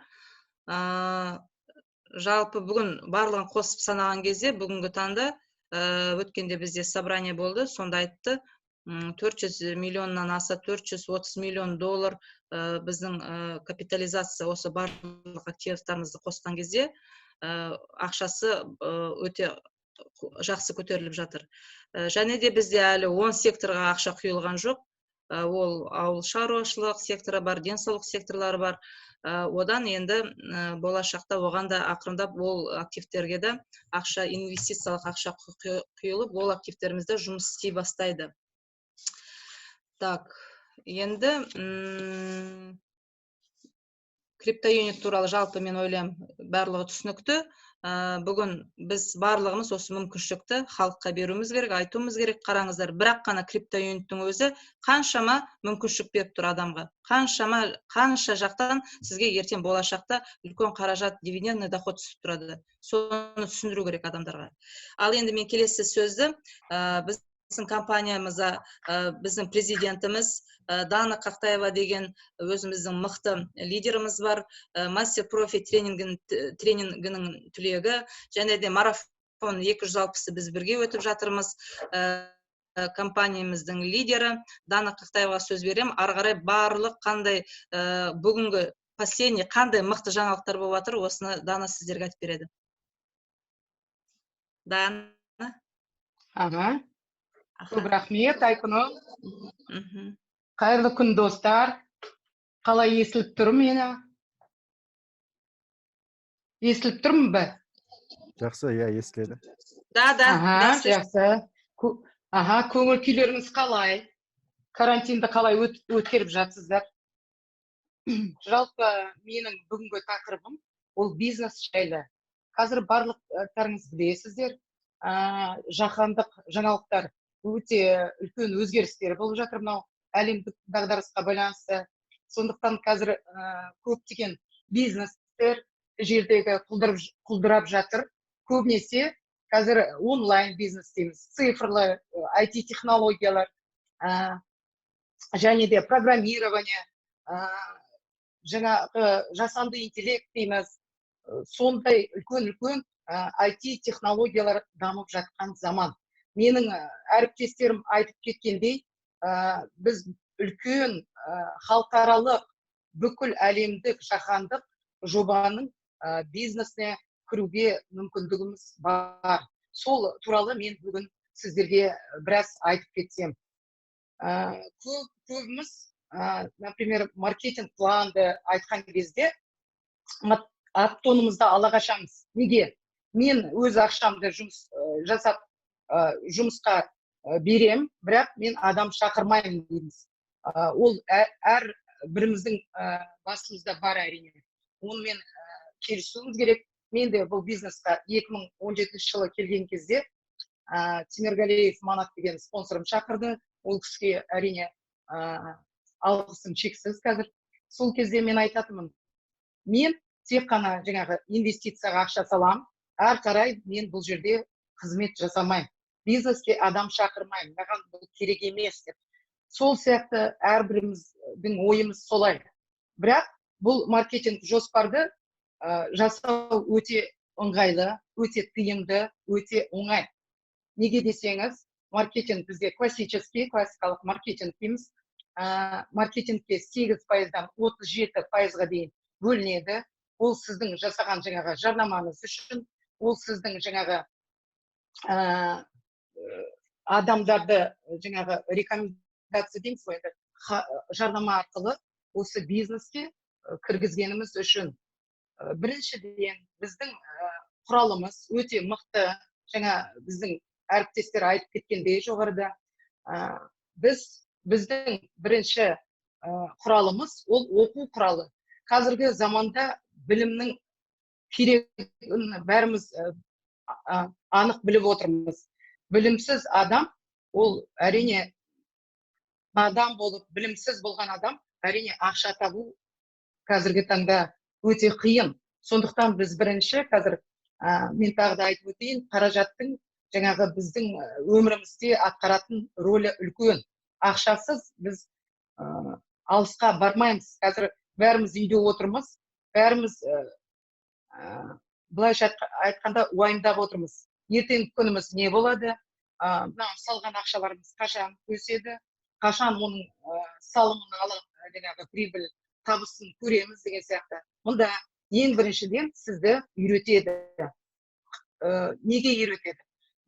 Жалпы бүгін барлығын қосып санаған кезде, бүгінгі таңда өткенде бізде собрание болды, сонда айтты, 400 миллионнан аса, 430 миллион доллар біздің капитализация осы барлық активтарымызды қосқан кезде ақшасы өте жақсы көтеріліп жатыр. Және де бізде әлі 10 секторға ақша құйылған жоқ. Ол ауыл шаруашылық секторы бар, денсаулық секторлары бар. Одан енді болашақта оған да ақырындап ол активтерге де ақша, инвестициялық ақша құйылып, ол активтерімізде жұмыс істей бастайды. Так, енді криптоюнит туралы жалпы мен ойлаймын барлығы түсінікті. Бүгін біз барлығымыз осы мүмкіншілікті халыққа беруіміз керек, айтуымыз керек. Қараңыздар, бірақ қана криптоюниттің өзі қаншама мүмкіншілік беріп тұр адамға. Қанша жақтан сізге ертең болашақта үлкен қаражат, дивидендный доход түсіп тұрады. Соны түсіндіру керек адамдарға. Ал енді мен келесі сөзді біздің компаниямызда біздің президентіміз Дана Қақтаева деген өзіміздің мықты лидеріміз бар, мастер профи тренингінің түлегі, және де марафон 260 біз бірге өтіп жатырмыз. Компаниямыздың лидері Дана Қақтаева сөз берем. Ары қарай барлық қандай бүгінгі последний қандай мықты жаңалықтар болып жатыр, осыны Дана сіздерге айтып береді. Дана? Көп рахмет, Айкүнім. Қайырлы күн, достар. Қалай естіліп тұр мені? Естіліп тұрмын ба? Жақсы, я естіледі. Да, жақсы. Көңіл күйлеріңіз қалай? Карантинді қалай өткеріп жатсыздар? Жалпы менің бүгінгі тақырыбым ол бизнес жайлы. Қазір барлықтарыңыз білесіздер, жаһандық жаңалықтар өте үлкен өзгерістер болып жатыр мынау әлемдік дағдарысқа байланысты. Сондықтан қазір көптеген бизнестер жердегі құлдырап жатыр. Көбінесе қазір онлайн бизнес дейміз, цифрлы IT технологиялар, және де программирование, жаңағы жасанды интеллект дейміз, сондай үлкен IT технологиялар дамып жатқан заман. Менің әріптестерім айтып кеткендей, біз үлкен халықаралық бүкіл әлемдік жаһандық жобаның бизнесіне кіруге мүмкіндігіміз бар. Сол туралы мен бүгін сіздерге біраз айтып кетсем. Көбіміз, например, маркетинг планды айтқан кезде ат-тонымызды ала қашамыз. Неге? Мен өз ақшамды жасап жұмысқа берем, бірақ мен адам шақырмаймын дейміз. Ол әр біріміздің басымызда бар әрине. Онымен келісуіміз керек. Мен де бұл бизнесқа 2017 жылы келген кезде Теміргалиев Манат деген спонсорым шақырды. Ол кісіге әрине алғысым шексіз қазір. Сол кезде мен айтатынмын, мен тек қана жаңағы инвестицияға ақша салам, ары қарай мен бұл жерде қызмет жасамаймын. Бизнеске адам шақырмаймын, маған бұл керек емес деп. Сол сияқты әрбіріміздің ойымыз солай. Бірақ бұл маркетинг жоспарды жасау өте ыңғайлы, өте тиімді, өте оңай. Неге десеңіз, маркетинг бізде классикалық маркетинг дейміз. Маркетингке 8%-дан 37%-ға дейін бөлінеді. Ол сіздің жасаған жаңағы жарнамаңыз үшін, ол сіздің жаңағы адамдарды жаңағы рекомендация дейміз ғой, жарнама арқылы осы бизнеске кіргізгеніміз үшін. Біріншіден біздің құралымыз өте мықты, жаңа біздің әріптестер айтып кеткендей жоғарыда. Біздің бірінші құралымыз ол оқу құралы. Қазіргі заманда білімнің керегін бәріміз анық біліп отырмыз. Білімсіз адам, ол әрине адам болып, білімсіз болған адам, әрине ақша табу қазіргі таңда өте қиын. Сондықтан біз бірінші қазір, мен тағы да айтып өтейін, қаражаттың жаңағы біздің өмірімізде атқаратын рөлі үлкен. Ақшасыз біз алысқа бармаймыз. Қазір бәріміз үйде отырмыз, бәріміз былайша айтқанда уайымдап отырмыз. Ертең күніміз не болады? Салған ақшаларымыз қашан өседі? Қашан оның салымын алып, жаңағы прибыль табысын көреміз деген сияқты. Мұнда ең біріншіден сізді үйретеді. Неге үйретеді?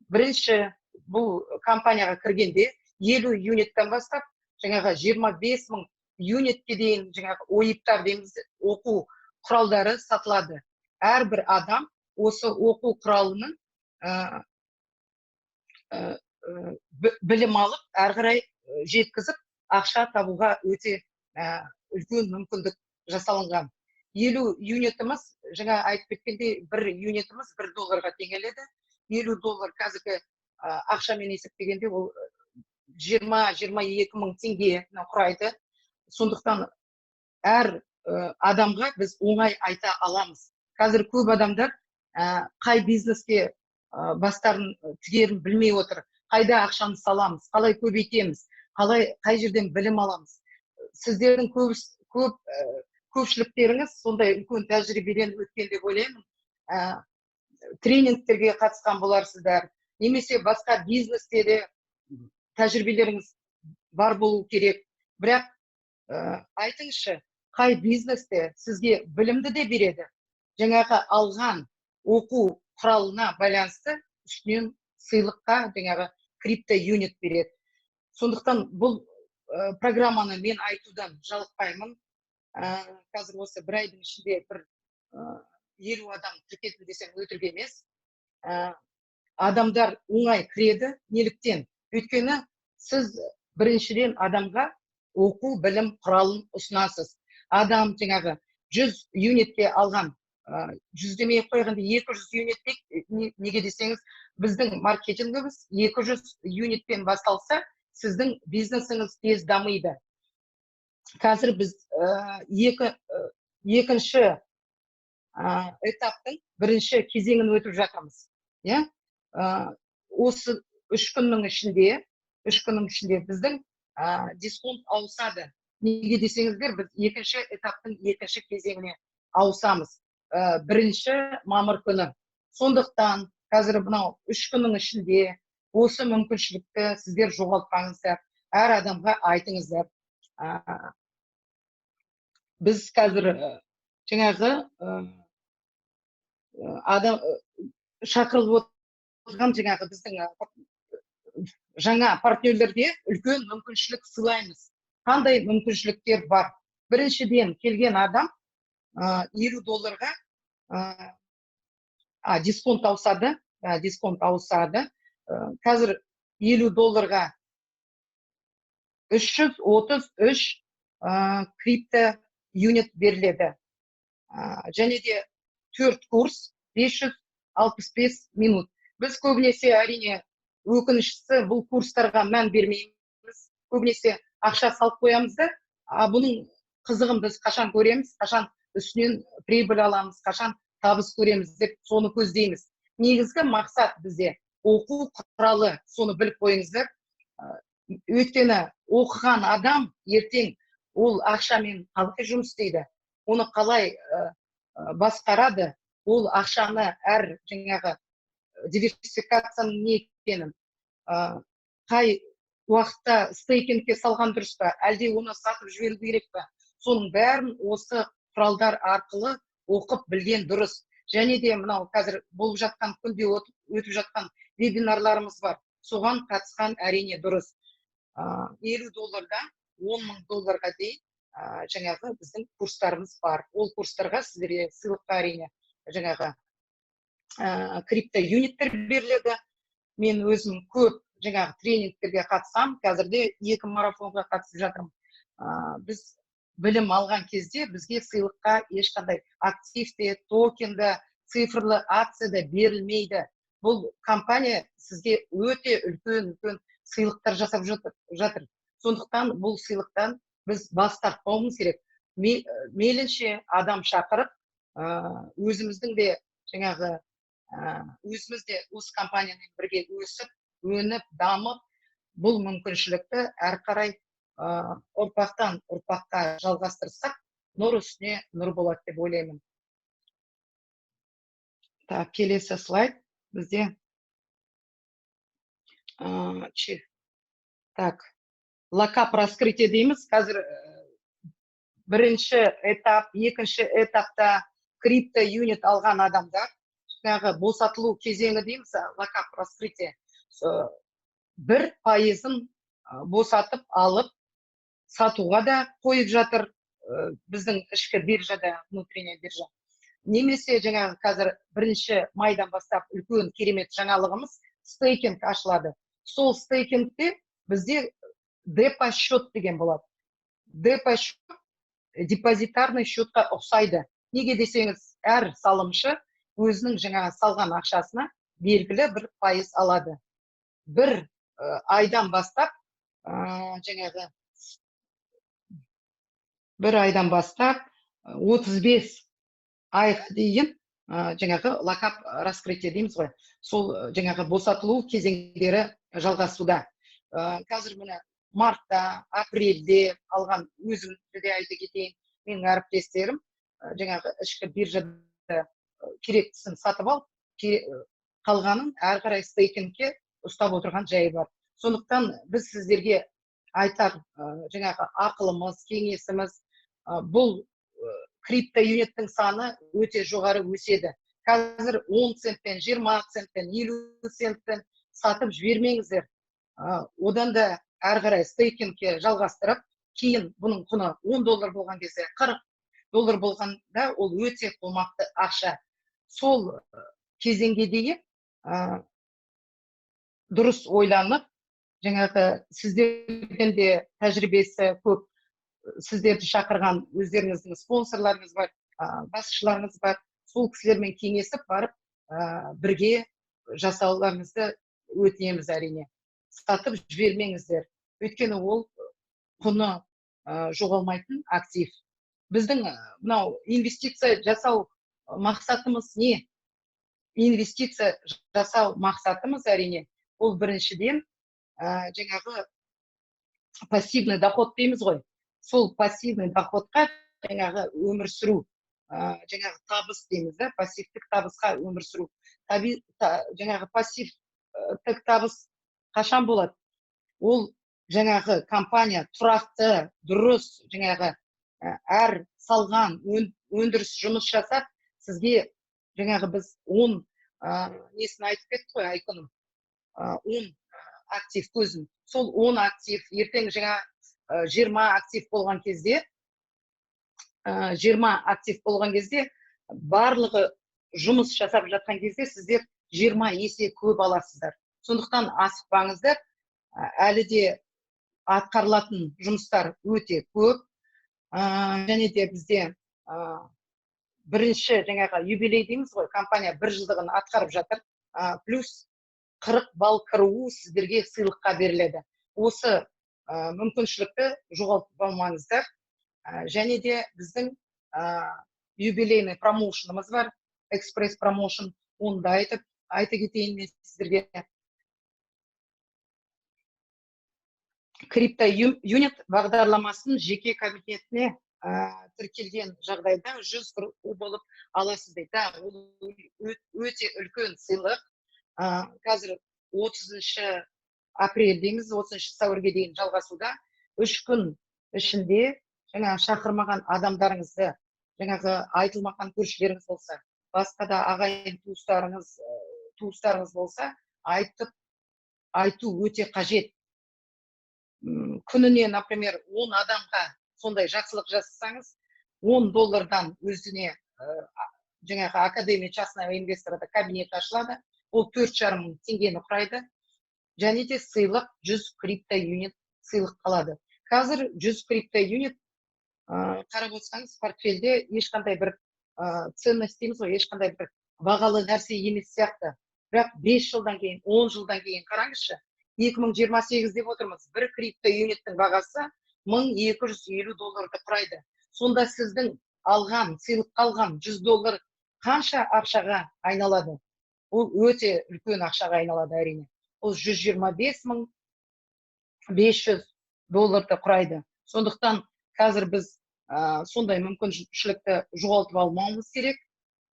Бірінші, бұл компанияға кіргенде 50 юниттен бастап, жаңағы 25.000 юнитке дейін жаңағы ойыптар дейміз, оқу құралдары сатылады. Әрбір адам осы оқу құралының білім алып, әрі қарай жеткізіп, ақша табуға өте үлкен мүмкіндік жасалынған. 50 юнитіміз, жаңа айтып кеткенде, бір юнитіміз $1 теңеледі. $50 қазіргі ақшамен есептегенде ол 20-22 мың теңге құрайды. Сондықтан әр адамға біз оңай айта аламыз. Қазір көп адамдар қай бизнеске бастарын тігерін білмей отыр. Қайда ақшаны саламыз, қалай көбейтеміз, қай жерден білім аламыз. Сіздердің көпшіліктеріңіз сондай үлкен тәжірибеден өткен деп ойлаймын. Тренингтерге қатысқан боларсыздар, немесе басқа бизнесте де тәжірибелеріңіз бар болу керек. Бірақ айтыңызшы, қай бизнесте сізге білімді де береді, жаңағы алған оқу құралына байланысты үстінен сыйлыққа жаңағы крипто юнит береді. Сондықтан бұл программаны мен айтудан жалықпаймын. Қазір осы бір айдың ішінде бір 50 адам тіркелді десем өтірік емес. Адамдар оңай кіреді. Неліктен? Өйткені сіз біріншіден адамға оқу білім құралын ұсынасыз. Адам жаңағы 100 юнитке алған жүздемей қойғанда 200 юниттек, неге десеңіз, біздің маркетингіміз 200 юнитпен басталса, сіздің бизнесіңіз тез дамиды. Қазір біз екінші этаптың бірінші кезеңін өтіп жатырмыз. Осы 3 күннің ішінде біздің дисконт ауысады. Неге десеңіздер, біз екінші этаптың екінші кезеңіне ауысамыз. 1 мамыр күні. Сондықтан қазір мынау 3 күннің ішінде осы мүмкіншілікті сіздер жоғалтпаңыздар, әр адамға айтыңыздар. Біз қазір жаңағы адам шақырылып отырған жаңағы біздің жаңа партнерлерге үлкен мүмкіншілік сыйлаймыз. Қандай мүмкіншіліктер бар? Біріншіден, келген адам $50 дисконт ауысады. Қазір $50 333 крипто юнит беріледі. Және де 4 курс 565 минут. Біз көбінесе, әрине, өкініштісі бұл курстарға мән бермейміз. Көбінесе ақша салып қоямыз да, бұның қызығын біз қашан көреміз, қашан үстінен прибыль аламыз, қашан табыс көреміз деп соны көздейміз. Негізгі мақсат бізде оқу құралы, соны біліп қойыңыздар. Өйткені оқыған адам ертең ол ақшамен қалай жұмыс істейді, оны қалай басқарады, ол ақшаны әр жаңағы диверсификацияның не екенін, қай уақытта стейкингке салған дұрыс па, әлде оны сатып жіберу керек па, соның бәрін осы құралдар арқылы оқып білген дұрыс. Және де мынау қазір болып жатқан күнде өтіп жатқан вебинарларымыз бар. Соған қатысқан әрине дұрыс. $50-дан $10,000-ға дейін жаңағы біздің курстарымыз бар. Ол курстарға сіздерге сыйлыққа әрине жаңағы крипто юниттер беріледі. Мен өзім көп жаңағы тренингтерге қатысам. Қазірде 2 марафонға қатысып жатырмын. Біз білім алған кезде бізге сыйлыққа ешқандай активте, токенді, цифрлы акцияда берілмейді. Бұл компания сізге өте үлкен сыйлықтар жасап жатыр. Сондықтан бұл сыйлықтан біз бас тартпауымыз керек. Мейлінше адам шақырып, өзіміздің де жаңағы өзіміз де осы компаниямен бірге өсіп, өніп, дамып, бұл мүмкіншілікті әр қарай ұрпақтан ұрпаққа жалғастырсақ, нұр үстіне нұр болады деп ойлаймын. Так, келесі слайд бізде. Так, локап раскрытие дейміз. Қазір бірінші этап, екінші этапта крипто юнит алған адамдар, жаңағы босатылу кезеңі дейміз, локап раскрытие. 1% босатып алып, сатуға да қойып жатыр біздің ішкі биржада, внутренняя биржа. Немесе жаңағы қазір 1 майдан бастап үлкен керемет жаңалығымыз стейкинг ашылады. Сол стейкингте бізде депо счет деген болады. Депо счет депозитарный счетқа ұқсайды. Неге десеңіз, әр салымшы өзінің жаңағы салған ақшасына белгілі 1% алады. 1 айдан бастап жаңағы 1 айдан бастап 35 айға дейін жаңағы локап раскрытие дейміз ғой. Сол жаңағы босатылу кезеңдері жалғасуда. Қазір міне мартта, апрельде алған өзімді де айта кетейін, менің әріптестерім жаңағы ішкі биржада керектісін сатып алып, қалғанын әрі қарай стейкингке ұстап отырған жайы бар. Сондықтан біз сіздерге айтар жаңағы ақылымыз, кеңесіміз, бұл крипто юниттің саны өте жоғары өседі. Қазір 10 центтен, 20 центтен, 50 центтен сатып жібермеңіздер. Одан да әрі қарай стейкингке жалғастырып, кейін бұның құны $10 болған кезде, $40 болғанда ол өте қомақты ақша. Сол кезеңге дейін дұрыс ойланып, жаңағы сіздерден де тәжірибесі көп, сіздерді шақырған өздеріңіздің спонсорларыңыз бар, басшыларыңыз бар. сол кісілермен кеңесіп барып бірге жасауларыңызды өтінеміз әрине. Сатып жібермеңіздер. Өйткені ол құны жоғалмайтын актив. Біздің мынау инвестиция жасау мақсатымыз не? Инвестиция жасау мақсатымыз әрине ол біріншіден жаңағы пассивный доход дейміз ғой. Сол пассивный доходқа жаңағы өмір сүру, жаңағы табыс дейміз да, пассивтік табысқа өмір сүру. Жаңағы пассивтік табыс қашан болады? Ол жаңағы компания тұрақты, дұрыс, жаңағы әр салған өндіріс жұмыс жасап, сізге жаңағы біз 10 несін айтып кеттік қой, Айкүнім, 10 актив көзін. Сол 10 актив, ертең жаңа 20 актив болған кезде, 20 актив болған кезде, барлығы жұмыс жасап жатқан кезде сіздер 20 есе көп аласыздар. Сондықтан асықпаңыздар, әлі де атқарылатын жұмыстар өте көп. Және де бізде бірінші жаңағы юбилей дейміз ғой, компания 1 жылдығын атқарып жатыр, плюс 40 балл кіру сіздерге сыйлыққа беріледі. Осы мүмкіншілікті жоғалтпаңыздар. Және де біздің юбилейный промоушенымыз бар, экспресс промоушен, оны да айта кетейін мен сіздерге. Крипто юнит бағдарламасын жеке кабинетіне тіркелген жағдайда 100 болып аласыз дейді. Ол өте үлкен сыйлық. Қазір 30 апрель дейміз, 30 сәуірге дейін жалғасуда. 3 күн ішінде жаңағы шақырмаған адамдарыңызды, жаңағы айтылмаған көршілеріңіз болса, басқа да ағайын туыстарыңыз болса, айту өте қажет. Күніне, например, 10 адамға сондай жақсылық жасасаңыз, $10 өзіне жаңағы Академия частного инвесторда кабинет ашылады. Ол 4,5 мың теңгені құрайды. Және де сыйлық 100 крипто юнит сыйлық қалады. Қазір 100 крипто юнит қарап отырсаңыз, портфельде ешқандай бір ценность дейміз ғой, ешқандай бір бағалы нәрсе емес сияқты. Бірақ 5 жылдан кейін, 10 жылдан кейін қараңызшы, 2028 деп отырмыз. Бір крипто юниттің бағасы $1250 құрайды. Сонда сіздің алған, сыйлыққа алған $100 қанша ақшаға айналады? Ол өте үлкен ақшаға айналады әрине. Ол $125,500 құрайды. Сондықтан қазір біз сондай мүмкіншілікті жоғалтып алмауымыз керек.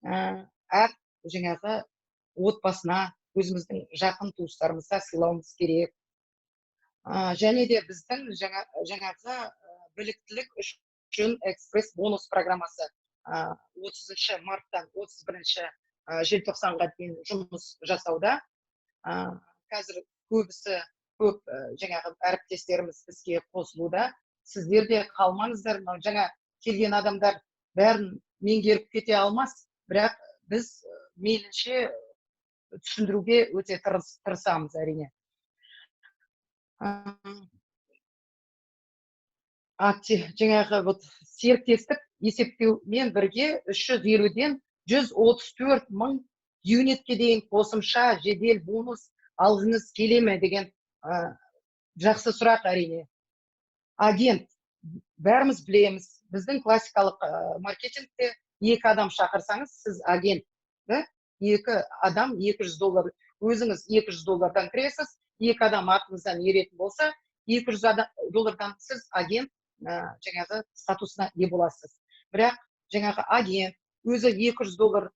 Әр жаңағы отбасына, өзіміздің жақын туыстарымызға сыйлауымыз керек. Және де біздің жаңағы біліктілік үшін экспресс бонус программасы 30 марттан 31 желтоқсанға дейін жұмыс жасауда. Қазір көп жаңағы әріптестеріміз іске қосылуда. Сіздер де қалмаңыздар, жаңа келген адамдар бәрін меңгеріп кете алмас, бірақ біз мейлінше түсіндіруге өте тырысамыз әрине. Жаңағы серіктестік есептеумен бірге 350-ден 134 мың юнитке дейін қосымша жедел бонус алғыңыз келеме деген жақсы сұрақ әрине. Агент, бәріміз білеміз, біздің классикалық маркетингте 2 адам шақырсаңыз, сіз агент, 2 адам $200, өзіңіз $200 кіресіз, 2 адам артыңыздан еретін болса, $200 сіз агент жаңағы статусына ие боласыз. Бірақ жаңағы агент өзі $200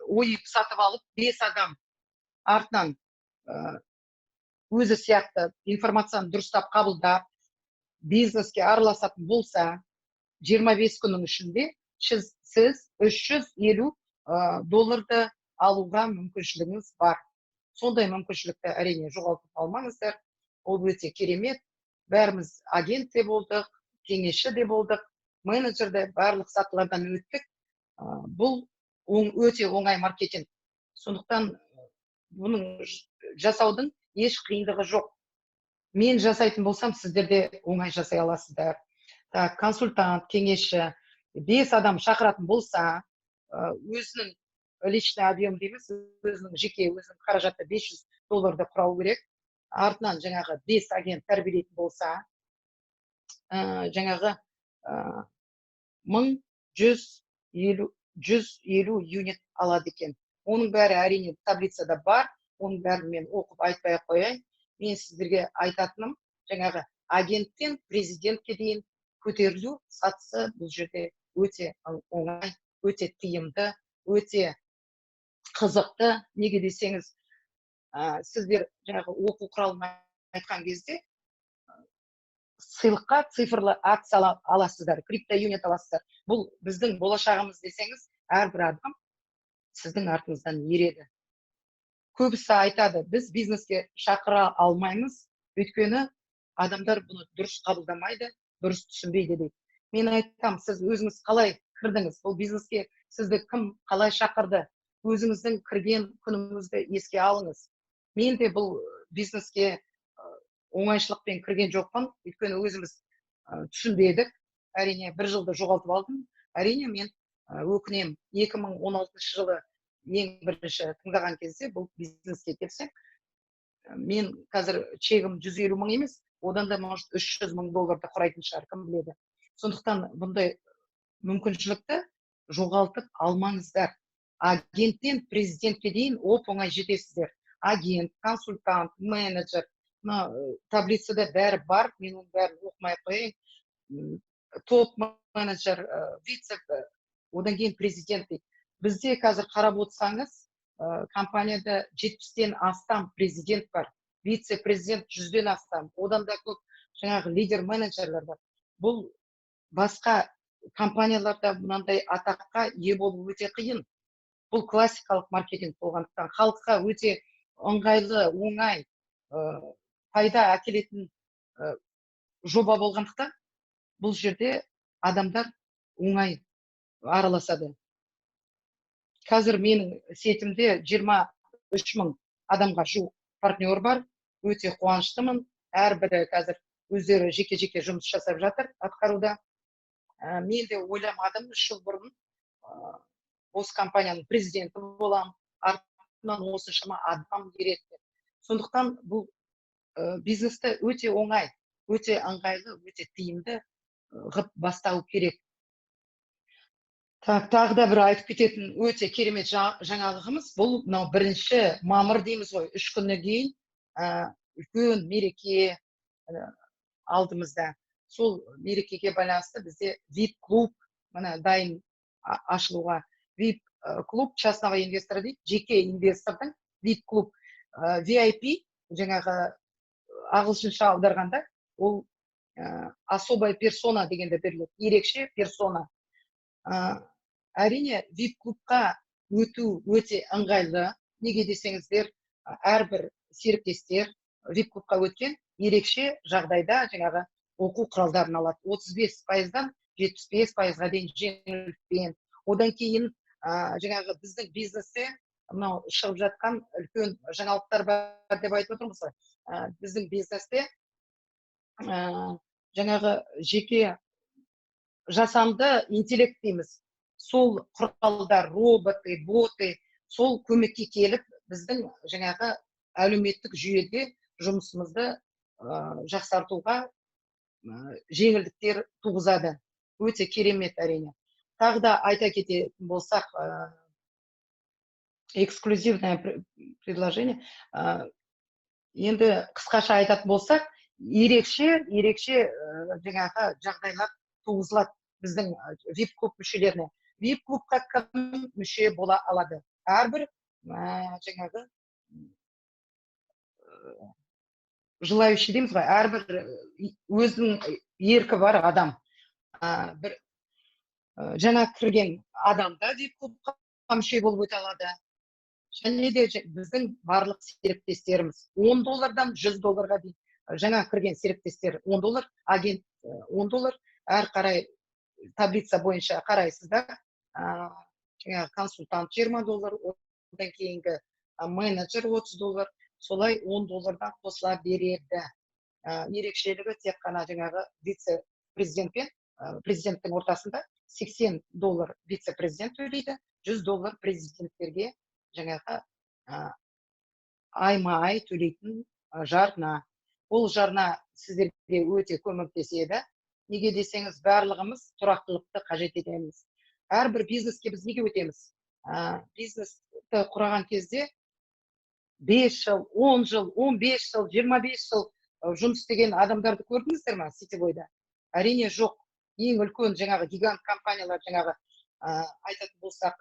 ойып сатып алып, 5 адам артынан өзі сияқты информацияны дұрыстап қабылдап, бизнеске араласатын болса, 25 күннің ішінде сіз $350 алуға мүмкіншілігіңіз бар. Сондай мүмкіншілікті әрине жоғалтып алмаңыздар. Ол өте керемет. Бәріміз агент де болдық, кеңесші де болдық, менеджер де, барлық сатылардан өттік. Бұл өте оңай маркетинг. Сондықтан бұның жасаудың еш қиындығы жоқ. Мен жасайтын болсам, сіздер де оңай жасай аласыздар. Консультант, кеңесші, 5 адам шақыратын болса, өзінің личный объем дейміз, өзінің жеке өзінің қаражаты $500 құрау керек. Артынан жаңағы 5 агент тәрбиелейтін болса, жаңағы 100 юнит алады екен. Оның бәрі әрине таблицада бар, оның бәрін мен оқып айтпай қояйын. Мен сіздерге айтатыным, жаңағы агенттен президентке дейін көтерілу сатысы бұл жерде өте оңай, өте тиімді, өте қызықты. Неге десеңіз, сіздер жаңағы оқу құралын айтқан кезде сыйлыққа цифрлы акция аласыздар, криптоюнит аласыздар. Бұл біздің болашағымыз десеңіз, әрбір адам сіздің артыңыздан ереді. Көбісі айтады, біз бизнеске шақыра алмаймыз, өйткені адамдар бұны дұрыс қабылдамайды, дұрыс түсінбейді дейді. Мен айтам, сіз өзіңіз қалай кірдіңіз, бұл бизнеске сізді кім қалай шақырды, өзіңіздің кірген күніңізді еске алыңыз. Мен де бұл бизнеске оңайшылықпен кірген жоқпын, өйткені өзіміз түсінбедік. Әрине, 1 жылды жоғалтып алдым. Әрине, мен өкінем, 2016 жылы ең бірінші тыңдаған кезде бұл бизнеске келсем, мен қазір чегім 150 мың емес, одан да может $300 мың құрайтын шығар, кім біледі. Сондықтан бұндай мүмкіншілікті жоғалтып алмаңыздар. Агенттен президентке дейін оп-оңай жетесіздер. Агент, консультант, менеджер, таблицада бәрі бар, мен оның бәрін оқымай қояйын. Топ менеджер, вице, одан кейін президент дейді. Бізде қазір қарап отырсаңыз, компанияда 70-тен астам президент бар, вице-президент 100-ден астам, одан да көп жаңағы лидер менеджерлер бар. Бұл басқа компанияларда мұндай атаққа ие болу өте қиын. Бұл классикалық маркетинг болғандықтан, халыққа өте ыңғайлы, оңай, пайда әкелетін жоба болғандықтан, бұл жерде адамдар оңай араласады. Қазір менің сетімде 23 мың адамға жуық партнер бар, өте қуаныштымын. Әрбірі қазір өздері жеке-жеке жұмыс жасап жатыр атқаруда. Мен де ойламадым, 3 жыл бұрын осы компанияның президенті болам, артынан осыншама адам керек. Сондықтан бұл бизнесті өте оңай, өте ыңғайлы, өте тиімді ғып бастау керек. Тағы да бір айтып кететін өте керемет жаңалығымыз, бұл 1 мамыр дейміз ғой, 3 күннен кейін үлкен мереке алдымызда. Сол мерекеге байланысты бізде VIP клуб дайын ашылуға. VIP клуб частного инвестора дейді, жеке инвестордың VIP клуб. VIP, жаңағы ағылшынша аударғанда, ол особая персона дегенде беріледі, ерекше персона. Әрине, VIP клубқа өту өте ыңғайлы. Неге десеңіздер, әрбір серіктестер VIP клубқа өткен ерекше жағдайда жаңағы оқу құралдарын алады. 35%-дан 75%-ға дейін жеңілдікпен. Одан кейін жаңағы біздің бизнесте мынау шығып жатқан үлкен жаңалықтар бар деп айтып отырмыз ғой. Біздің бизнесте жаңағы жеке жасанды интеллект дейміз. Сол құралдар, роботы, боты, сол көмекке келіп, біздің жаңағы әлеуметтік жүйеде жұмысымызды жақсартуға жеңілдіктер туғызады. Өте керемет әрине. Тағы да айта кететін болсақ, эксклюзивное предложение. Енді қысқаша айтатын болсақ, ерекше жаңағы жағдайлар туғызылады біздің VIP клуб мүшелеріне. VIP клубқа кім мүше бола алады? Әрбір жаңағы желающий дейміз ғой, әрбір өзінің еркі бар адам. Бір жаңа кірген адамда VIP клубқа мүше болып өте алады. Және де біздің барлық серіктестеріміз $10-дан $100-ға дейін. Жаңа кірген серіктестер $10, агент $10, әр қарай таблица бойынша қарайсыздар. Жаңа консультант $20, одан кейінгі менеджер $30, солай $10-дан қосыла береді. Ерекшелігі тек қана жаңағы вице-президентпен, президенттің ортасында $80 вице-президент төлейді, $100 президенттерге жаңағы айма-ай төлейтін жарна. Ол жарна сіздерге өте көмектеседі. Неге десеңіз, барлығымыз тұрақтылықты қажет етеміз. Әрбір бизнеске біз неге өтеміз? Бизнесті құраған кезде 5 жыл, 10 жыл, 15 жыл, 25 жыл жұмыс істеген адамдарды көрдіңіздер ма сетевойда? Әрине жоқ. Ең үлкен жаңағы гигант компаниялар, жаңағы айтатын болсақ,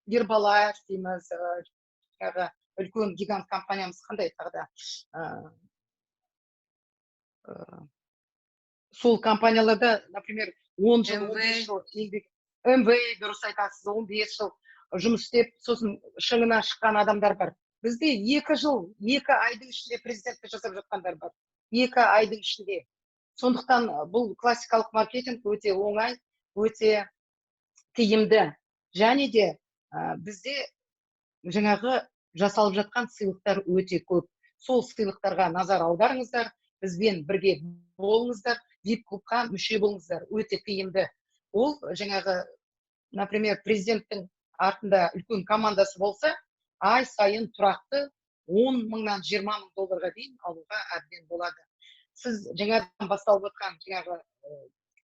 Гербалайф дейміз, жаңағы үлкен гигант компаниямыз қандай тағы да. Сол компанияларда, например, 10 жыл, 15 жыл еңбек, МВ дұрыс айтасыз, 15 жыл жұмыс істеп, сосын шыңына шыққан адамдар бар. Бізде 2 жыл, 2 айдың ішінде президентті жасап жатқандар бар. 2 айдың ішінде. Сондықтан бұл классикалық маркетинг өте оңай, өте тиімді. Және де бізде жаңағы жасалып жатқан сыйлықтар өте көп. Сол сыйлықтарға назар аударыңыздар, бізбен бірге болыңыздар, VIP клубқа мүше болыңыздар, өте тиімді. Ол жаңағы, например, президенттің артында үлкен командасы болса, ай сайын тұрақты 10 мыңнан 20 мың долларға дейін алуға әбден болады. Сіз жаңадан басталып жатқан,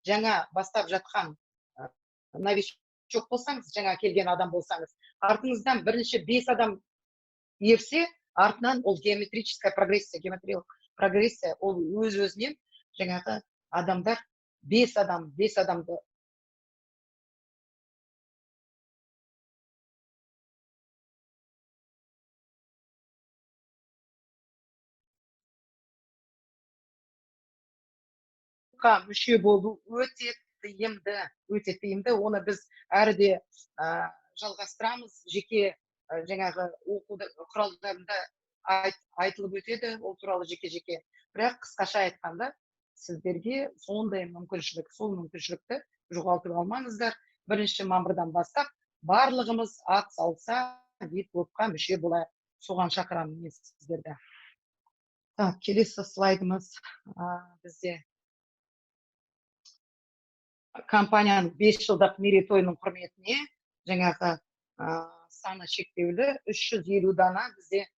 жаңа бастап жатқан новичок болсаңыз, жаңа келген адам болсаңыз, артыңыздан бірінші 5 адам ерсе, артынан ол геометрическая прогрессия, геометриялық прогрессия, ол өз-өзінен жаңағы адамдар 5 адамды мүше болу өте тиімді. Оны біз әрі де жалғастырамыз. Жеке жаңағы оқу құралдарында айтылып өтеді, ол туралы жеке-жеке. Бірақ қысқаша айтқанда, сіздерге сондай мүмкіншілік, сол мүмкіншілікті жоғалтып алмаңыздар. 1 мамырдан бастап барлығымыз ат салса, VIP клубқа мүше болайық. Соған шақырамын мен сіздерді. Келесі слайдымыз бізде компанияның 5 жылдық мерейтойының құрметіне жаңағы саны шектеулі 350 дана бізде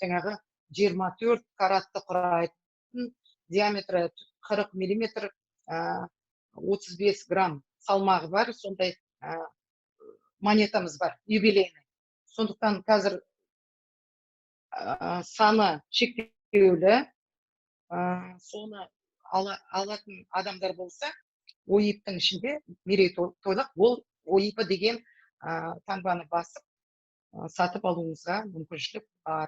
жаңағы 24 каратты құрайтын, диаметрі 40 мм, 35 грамм салмағы бар, сондай монетамыз бар, юбилейный. Сондықтан қазір саны шектеулі, соны алатын адамдар болса, ОИП-тің ішінде мерейтойлық, ол ОИП деген таңбаны басып сатып алуыңызға мүмкіншілік бар.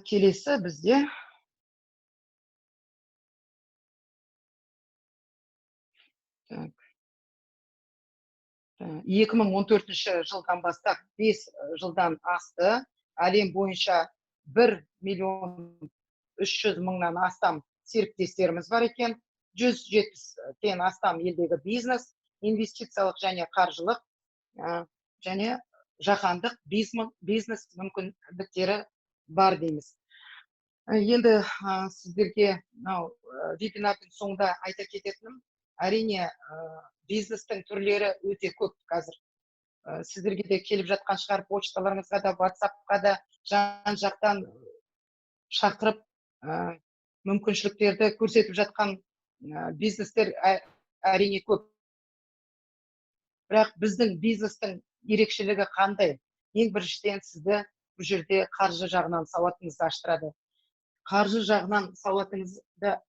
Келесі бізде 2014 жылдан бастап 5 жылдан асты. Әлем бойынша 1.300.000-нан астам серіктестеріміз бар екен. 170-тен астам елдегі бизнес, инвестициялық және қаржылық және жаһандық бизнес мүмкіндіктері бар дейміз. Енді сіздерге вебинардың соңында айта кететінім, әрине бизнестің түрлері өте көп қазір. Сіздерге де келіп жатқан шығар, почталарыңызға да, WhatsApp-қа да жан-жақтан шақырып мүмкіншіліктерді көрсетіп жатқан бизнестер әрине көп. Бірақ біздің бизнестің ерекшелігі қандай? Ең біріншіден сізді бұл жерде қаржы жағынан сауатыңызды аштырады. Қаржы жағынан сауатыңызды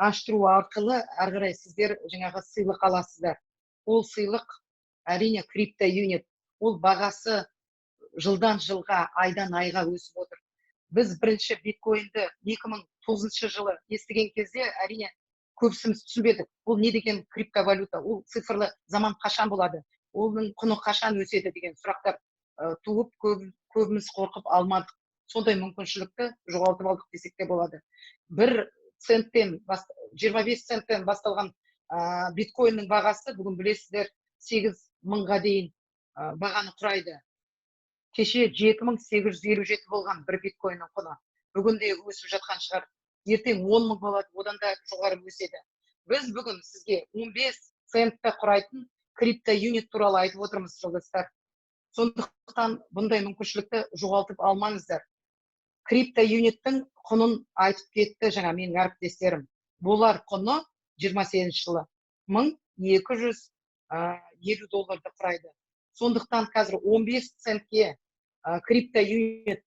аштыру арқылы әрі қарай сіздер жаңағы сыйлық аласыздар. Ол сыйлық әрине криптоюнит. Ол бағасы жылдан жылға, айдан айға өсіп отыр. Біз бірінші биткоинді 2009 жылы естіген кезде әрине көбісіміз түсінбедік. Ол не деген криптовалюта? Ол цифрлы заман қашан болады? Оның құны қашан өседі деген сұрақтар туып, көбіміз қорқып алмадық. Сондай мүмкіншілікті жоғалтып алдық десек те болады. 1 центтен, 25 центтен басталған биткоиннің бағасы бүгін білесіздер 8 мыңға дейін бағаны құрайды. Кеше 7.857 болған бір биткоиннің құны. Бүгінде өсіп жатқан шығар. Ертең 10 мың болады, одан да жоғары өседі. Біз бүгін сізге 15 центті құрайтын крипто юнит туралы айтып отырмыз, жолдастар. Сондықтан бұндай мүмкіншілікті жоғалтып алмаңыздар. Крипто юниттің құнын айтып кетті жаңа менің әріптестерім. Болар құны 28 жылы $1250 құрайды. Сондықтан қазір 15 центке крипто юнит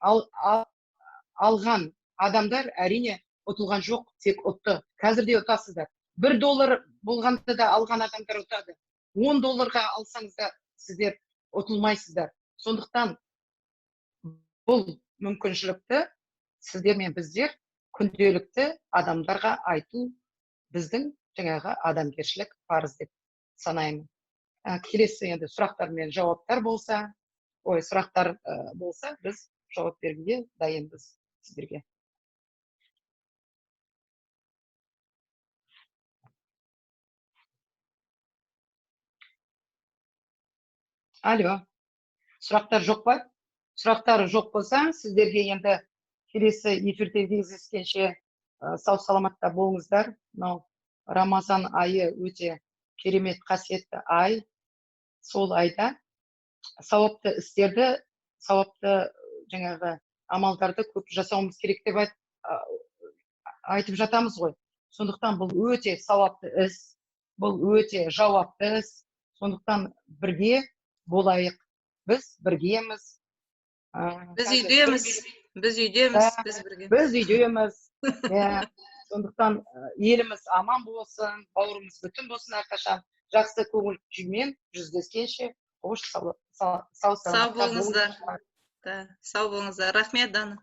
алған адамдар әрине ұтылған жоқ, тек ұтты. Қазір де ұтасыздар. $1 болғанда да алған адамдар ұтады. $10 алсаңыздар, сіздер ұтылмайсыздар. Сондықтан бұл мүмкіншілікті сіздер мен біздер күнделікті адамдарға айту біздің жаңағы адамгершілік парыз деп санаймын. Келесі енді сұрақтар мен жауаптар болса, сұрақтар болса, біз жауап беруге дайынбыз сіздерге. Алло, сұрақтар жоқ па? Сұрақтар жоқ болса, сіздерге енді келесі эфирде кездескенше сау саламатта болыңыздар. Рамазан айы өте керемет қасиетті ай. Сол айда сауапты істерді, сауапты жаңағы амалдарды көп жасауымыз керек деп айтып жатамыз ғой. Сондықтан бұл өте сауапты іс, бұл өте жауапты іс. Сондықтан бірге болайық. Біз біргеміз. Біз үйдеміз, біз бірге. Біз үйдеміз. Сондықтан еліміз аман болсын, бауырымыз бүтін болсын әрқашан. Жақсы көңіл күймен жүздескенше қош сау болыңыздар. Сау болыңыздар. Рахмет, Дана.